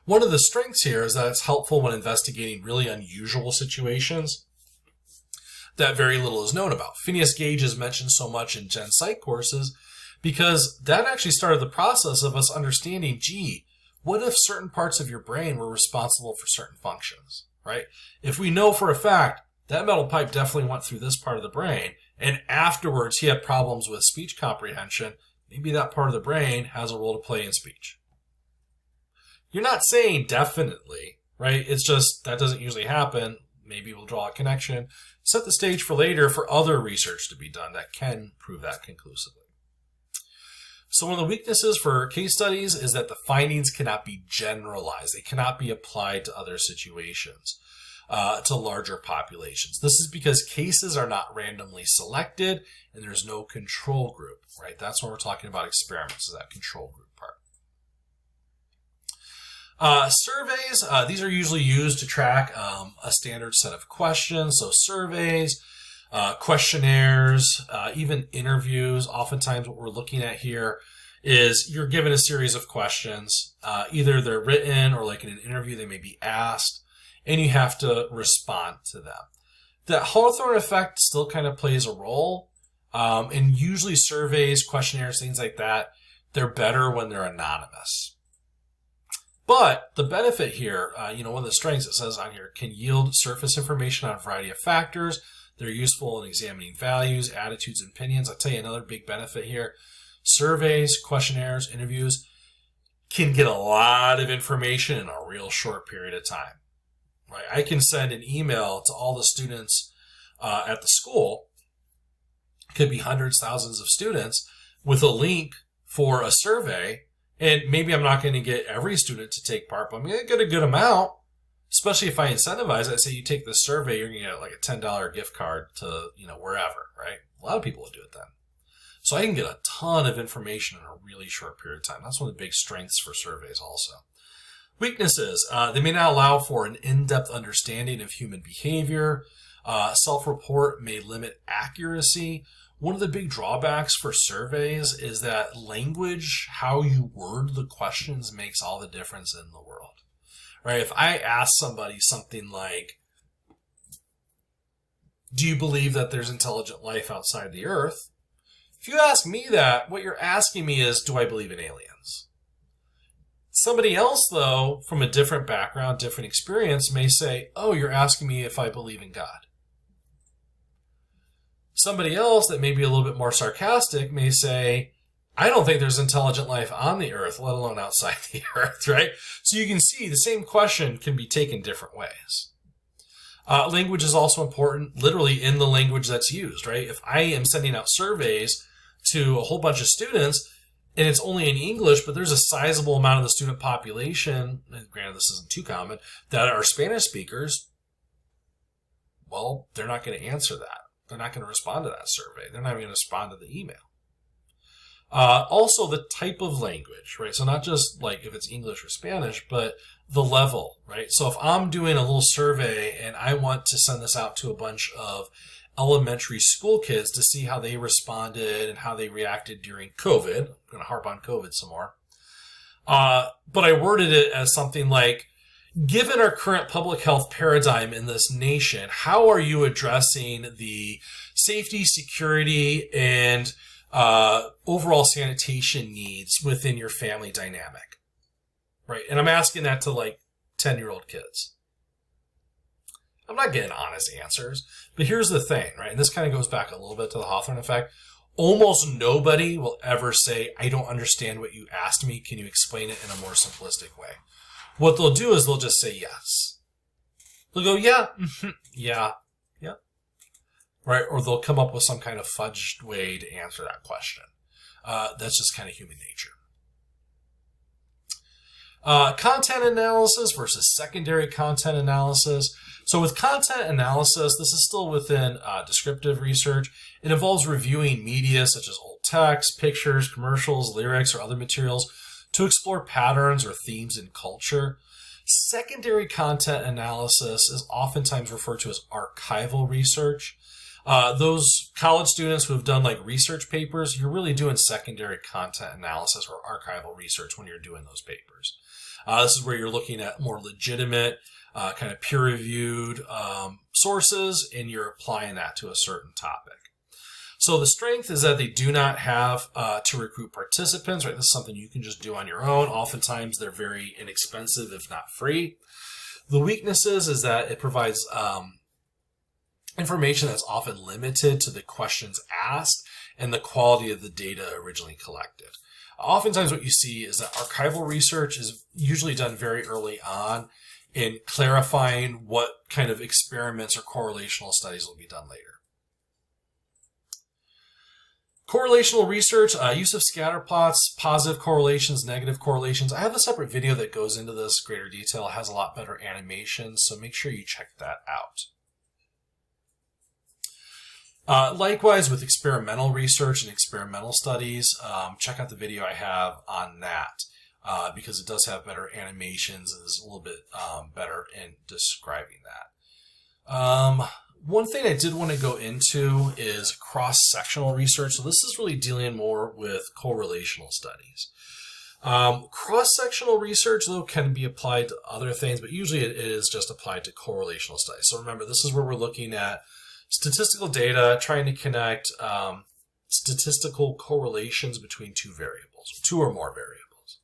One of the strengths here is that it's helpful when investigating really unusual situations that very little is known about. Phineas Gage is mentioned so much in Gen Psych courses because that actually started the process of us understanding, gee, what if certain parts of your brain were responsible for certain functions, right? If we know for a fact that metal pipe definitely went through this part of the brain, and afterwards he had problems with speech comprehension, maybe that part of the brain has a role to play in speech. You're not saying definitely, right? It's just that doesn't usually happen. Maybe we'll draw a connection, set the stage for later for other research to be done that can prove that conclusively. So one of the weaknesses for case studies is that the findings cannot be generalized. They cannot be applied to other situations, to larger populations. This is because cases are not randomly selected and there's no control group, right? That's when we're talking about experiments, is that control group part. Surveys, these are usually used to track a standard set of questions. So surveys, questionnaires, even interviews. Oftentimes what we're looking at here is you're given a series of questions. Either they're written or like in an interview they may be asked, and you have to respond to them. That Hawthorne effect still kind of plays a role. And usually surveys, questionnaires, things like that, they're better when they're anonymous. But the benefit here, one of the strengths it says on here, can yield surface information on a variety of factors. They're useful in examining values, attitudes, and opinions. I'll tell you another big benefit here. Surveys, questionnaires, interviews can get a lot of information in a real short period of time. Right? I can send an email to all the students at the school. It could be hundreds, thousands of students with a link for a survey. And maybe I'm not going to get every student to take part, but I'm going to get a good amount, especially if I incentivize. I say you take this survey, you're going to get like a $10 gift card to, wherever, right? A lot of people would do it then. So I can get a ton of information in a really short period of time. That's one of the big strengths for surveys also. Weaknesses, they may not allow for an in-depth understanding of human behavior. Self-report may limit accuracy. One of the big drawbacks for surveys is that language, how you word the questions, makes all the difference in the world, right? If I ask somebody something like, do you believe that there's intelligent life outside the Earth? If you ask me that, what you're asking me is, do I believe in aliens? Somebody else, though, from a different background, different experience, may say, oh, you're asking me if I believe in God. Somebody else that may be a little bit more sarcastic may say, I don't think there's intelligent life on the Earth, let alone outside the Earth, right? So you can see the same question can be taken different ways. Language is also important, literally in the language that's used, right? If I am sending out surveys to a whole bunch of students, and it's only in English, but there's a sizable amount of the student population, and granted this isn't too common, that are Spanish speakers, well, they're not going to answer that. They're not going to respond to that survey. They're not even going to respond to the email. Also, the type of language, right? So not just like if it's English or Spanish, but the level, right? So if I'm doing a little survey and I want to send this out to a bunch of elementary school kids to see how they responded and how they reacted during COVID, I'm going to harp on COVID some more. But I worded it as something like, given our current public health paradigm in this nation, how are you addressing the safety, security, and overall sanitation needs within your family dynamic? Right? And I'm asking that to like 10-year-old kids. I'm not getting honest answers, but here's the thing, right? And this kind of goes back a little bit to the Hawthorne effect. Almost nobody will ever say, I don't understand what you asked me. Can you explain it in a more simplistic way? What they'll do is they'll just say yes. They'll go, yeah, yeah, yeah. Right? Or they'll come up with some kind of fudged way to answer that question. That's just kind of human nature. Content analysis versus secondary content analysis. So with content analysis, this is still within descriptive research. It involves reviewing media such as old text, pictures, commercials, lyrics, or other materials to explore patterns or themes in culture. Secondary content analysis is oftentimes referred to as archival research. Those college students who have done like research papers, you're really doing secondary content analysis or archival research when you're doing those papers. This is where you're looking at more legitimate, kind of peer-reviewed sources, and you're applying that to a certain topic. So the strength is that they do not have to recruit participants, right? This is something you can just do on your own. Oftentimes they're very inexpensive, if not free. The weaknesses is that it provides information that's often limited to the questions asked and the quality of the data originally collected. Oftentimes what you see is that archival research is usually done very early on in clarifying what kind of experiments or correlational studies will be done later. Correlational research, use of scatter plots, positive correlations, negative correlations. I have a separate video that goes into this in greater detail. It has a lot better animation, so make sure you check that out. Likewise, with experimental research and experimental studies, check out the video I have on that because it does have better animations and is a little bit better in describing that. One thing I did want to go into is cross-sectional research. So this is really dealing more with correlational studies. Cross-sectional research, though, can be applied to other things, but usually it is just applied to correlational studies. So remember, this is where we're looking at statistical data, trying to connect statistical correlations between two or more variables.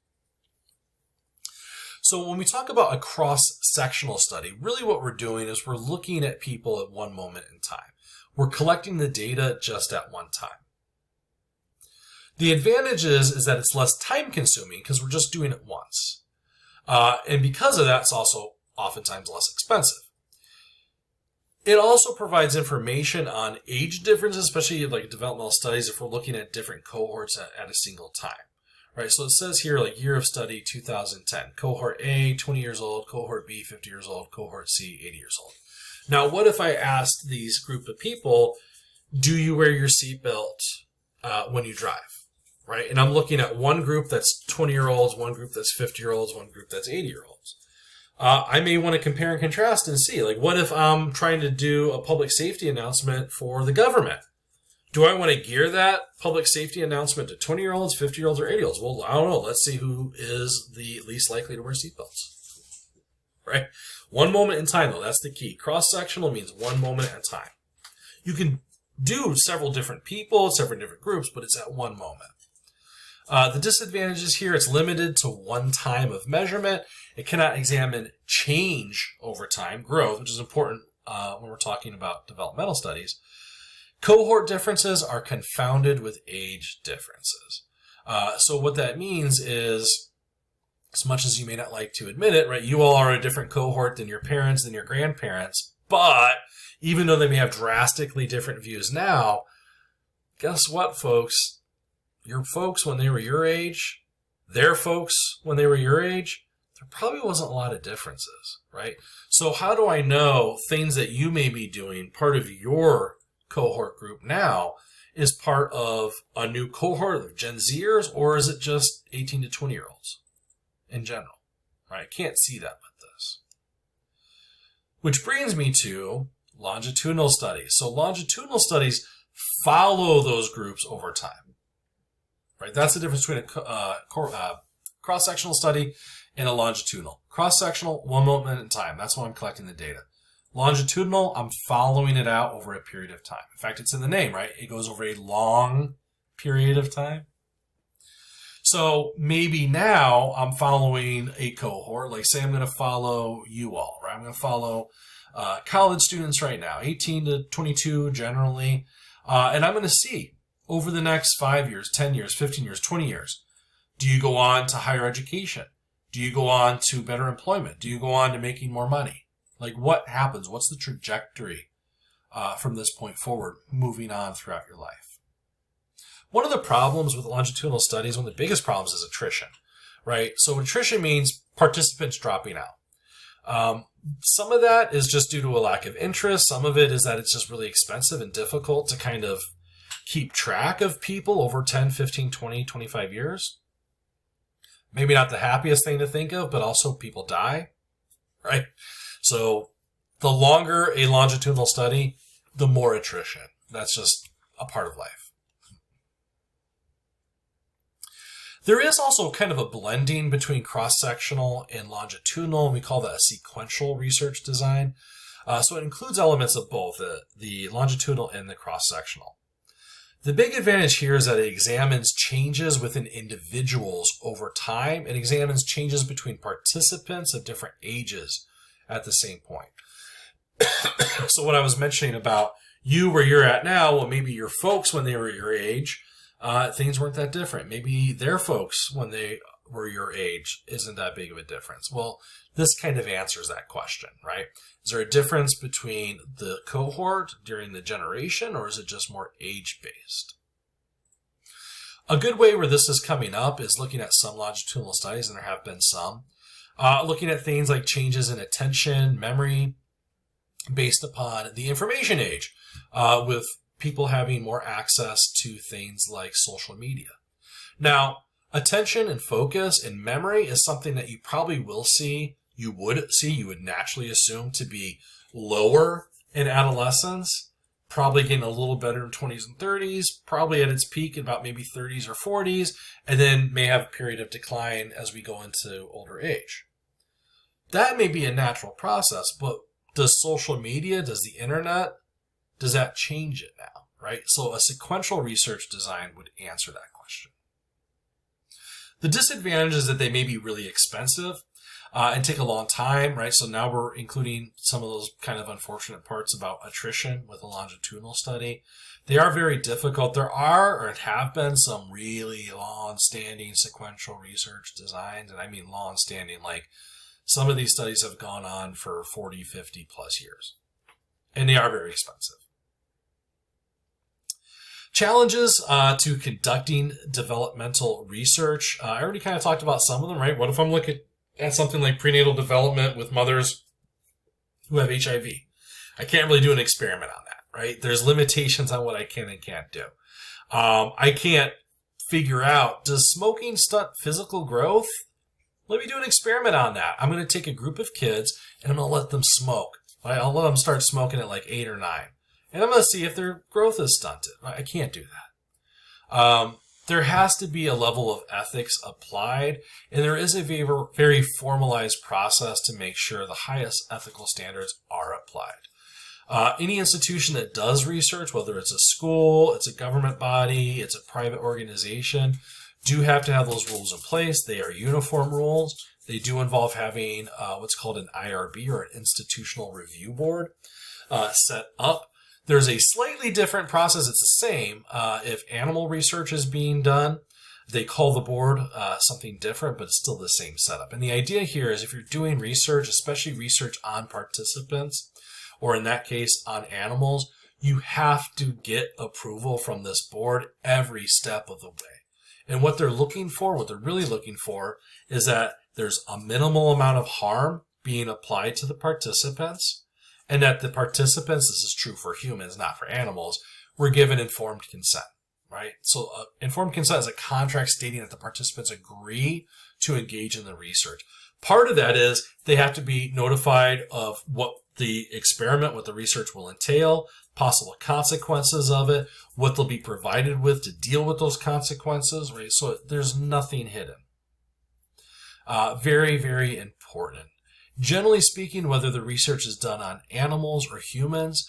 So when we talk about a cross-sectional study, really what we're doing is we're looking at people at one moment in time. We're collecting the data just at one time. The advantage is that it's less time-consuming because we're just doing it once. And because of that, it's also oftentimes less expensive. It also provides information on age differences, especially like developmental studies if we're looking at different cohorts at a single time. Right, so it says here like year of study 2010, cohort A 20 years old, cohort B 50 years old, cohort C 80 years old. Now, what if I asked these group of people, do you wear your seatbelt when you drive? Right, and I'm looking at one group that's 20-year-olds, one group that's 50-year-olds, one group that's 80-year-olds. I may want to compare and contrast and see, like, what if I'm trying to do a public safety announcement for the government? Do I want to gear that public safety announcement to 20-year-olds, 50-year-olds, or 80-year-olds? Well, I don't know. Let's see who is the least likely to wear seatbelts. Right? One moment in time, though. That's the key. Cross-sectional means one moment at a time. You can do several different people, several different groups, but it's at one moment. The disadvantages here, it's limited to one time of measurement. It cannot examine change over time, growth, which is important when we're talking about developmental studies. Cohort differences are confounded with age differences. So what that means is, as much as you may not like to admit it, right, you all are a different cohort than your parents, than your grandparents, but even though they may have drastically different views now, guess what, folks? Your folks when they were your age, their folks when they were your age, there probably wasn't a lot of differences, right? So how do I know things that you may be doing, part of your cohort group now, is part of a new cohort of Gen Zers, or is it just 18 to 20-year-olds in general? Right? I can't see that with this. Which brings me to longitudinal studies. So longitudinal studies follow those groups over time. Right? That's the difference between a cross-sectional study and a longitudinal. Cross-sectional, one moment in time. That's when I'm collecting the data. Longitudinal, I'm following it out over a period of time. In fact, it's in the name, right? It goes over a long period of time. So maybe now I'm following a cohort. Like say I'm going to follow you all, right? I'm going to follow college students right now, 18 to 22 generally. And I'm going to see over the next 5 years, 10 years, 15 years, 20 years, do you go on to higher education? Do you go on to better employment? Do you go on to making more money? Like what happens? What's the trajectory from this point forward, moving on throughout your life? One of the problems with longitudinal studies, one of the biggest problems is attrition, right? So attrition means participants dropping out. Some of that is just due to a lack of interest. Some of it is that it's just really expensive and difficult to kind of keep track of people over 10, 15, 20, 25 years. Maybe not the happiest thing to think of, but also people die, right? So the longer a longitudinal study, the more attrition. That's just a part of life. There is also kind of a blending between cross-sectional and longitudinal, and we call that a sequential research design. So it includes elements of both, the longitudinal and the cross-sectional. The big advantage here is that it examines changes within individuals over time. It examines changes between participants of different ages at the same point. So what I was mentioning about you where you're at now, well, maybe your folks when they were your age, things weren't that different. Maybe their folks when they were your age isn't that big of a difference. Well, this kind of answers that question, right? Is there a difference between the cohort during the generation, or is it just more age-based? A good way where this is coming up is looking at some longitudinal studies, and there have been some, looking at things like changes in attention, memory, based upon the information age, with people having more access to things like social media. Now, attention and focus and memory is something that you probably will see, you would naturally assume to be lower in adolescence, probably getting a little better in 20s and 30s, probably at its peak in about maybe 30s or 40s, and then may have a period of decline as we go into older age. That may be a natural process, but does social media, does the internet, does that change it now, right? So a sequential research design would answer that question. The disadvantage is that they may be really expensive and take a long time, right? So now we're including some of those kind of unfortunate parts about attrition with a longitudinal study. They are very difficult. There are or have been some really long-standing sequential research designs, and I mean long-standing, like some of these studies have gone on for 40, 50 plus years, and they are very expensive. Challenges to conducting developmental research. I already kind of talked about some of them, right? What if I'm looking at something like prenatal development with mothers who have HIV? I can't really do an experiment on that, right? There's limitations on what I can and can't do. I can't figure out, does smoking stunt physical growth? Let me do an experiment on that. I'm going to take a group of kids and I'm going to let them smoke. Right? I'll let them start smoking at like 8 or 9. And I'm going to see if their growth is stunted. I can't do that. There has to be a level of ethics applied, and there is a very formalized process to make sure the highest ethical standards are applied. Any institution that does research, whether it's a school, it's a government body, it's a private organization, do have to have those rules in place. They are uniform rules. They do involve having what's called an IRB, or an institutional review board, set up. There's a slightly different process. It's the same. If animal research is being done, they call the board something different, but it's still the same setup. And the idea here is if you're doing research, especially research on participants, or in that case on animals, you have to get approval from this board every step of the way. And what they're looking for, what they're really looking for, is that there's a minimal amount of harm being applied to the participants, and that the participants, this is true for humans, not for animals, were given informed consent, right? So informed consent is a contract stating that the participants agree to engage in the research. Part of that is they have to be notified of what the experiment, what the research will entail, possible consequences of it, what they'll be provided with to deal with those consequences, right? So there's nothing hidden. Very, very important. Generally speaking, whether the research is done on animals or humans,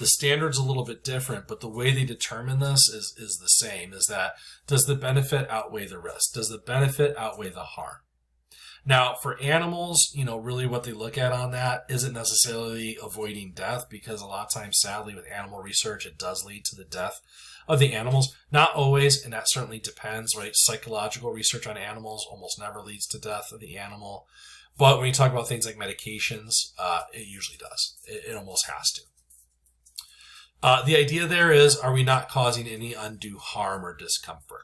the standard's a little bit different, but the way they determine this is the same, is that does the benefit outweigh the risk? Does the benefit outweigh the harm? Now, for animals, really what they look at on that isn't necessarily avoiding death, because a lot of times, sadly, with animal research, it does lead to the death of the animals. Not always, and that certainly depends, right? Psychological research on animals almost never leads to death of the animal. But when you talk about things like medications, it usually does. It almost has to. The idea there is, are we not causing any undue harm or discomfort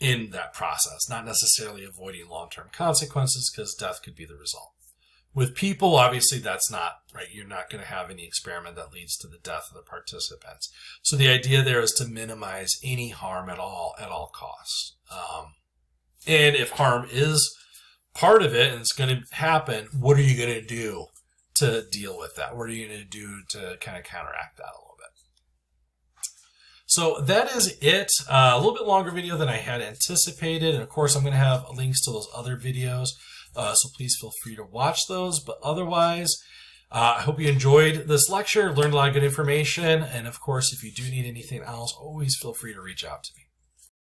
in that process? Not necessarily avoiding long-term consequences, because death could be the result. With people, obviously, that's not, right? You're not going to have any experiment that leads to the death of the participants. So the idea there is to minimize any harm at all costs. And if harm is part of it and it's going to happen, what are you going to do to deal with that? What are you going to do to kind of counteract that a little bit? So that is it. A little bit longer video than I had anticipated. And of course, I'm going to have links to those other videos. So please feel free to watch those. But otherwise, I hope you enjoyed this lecture, learned a lot of good information. And of course, if you do need anything else, always feel free to reach out to me.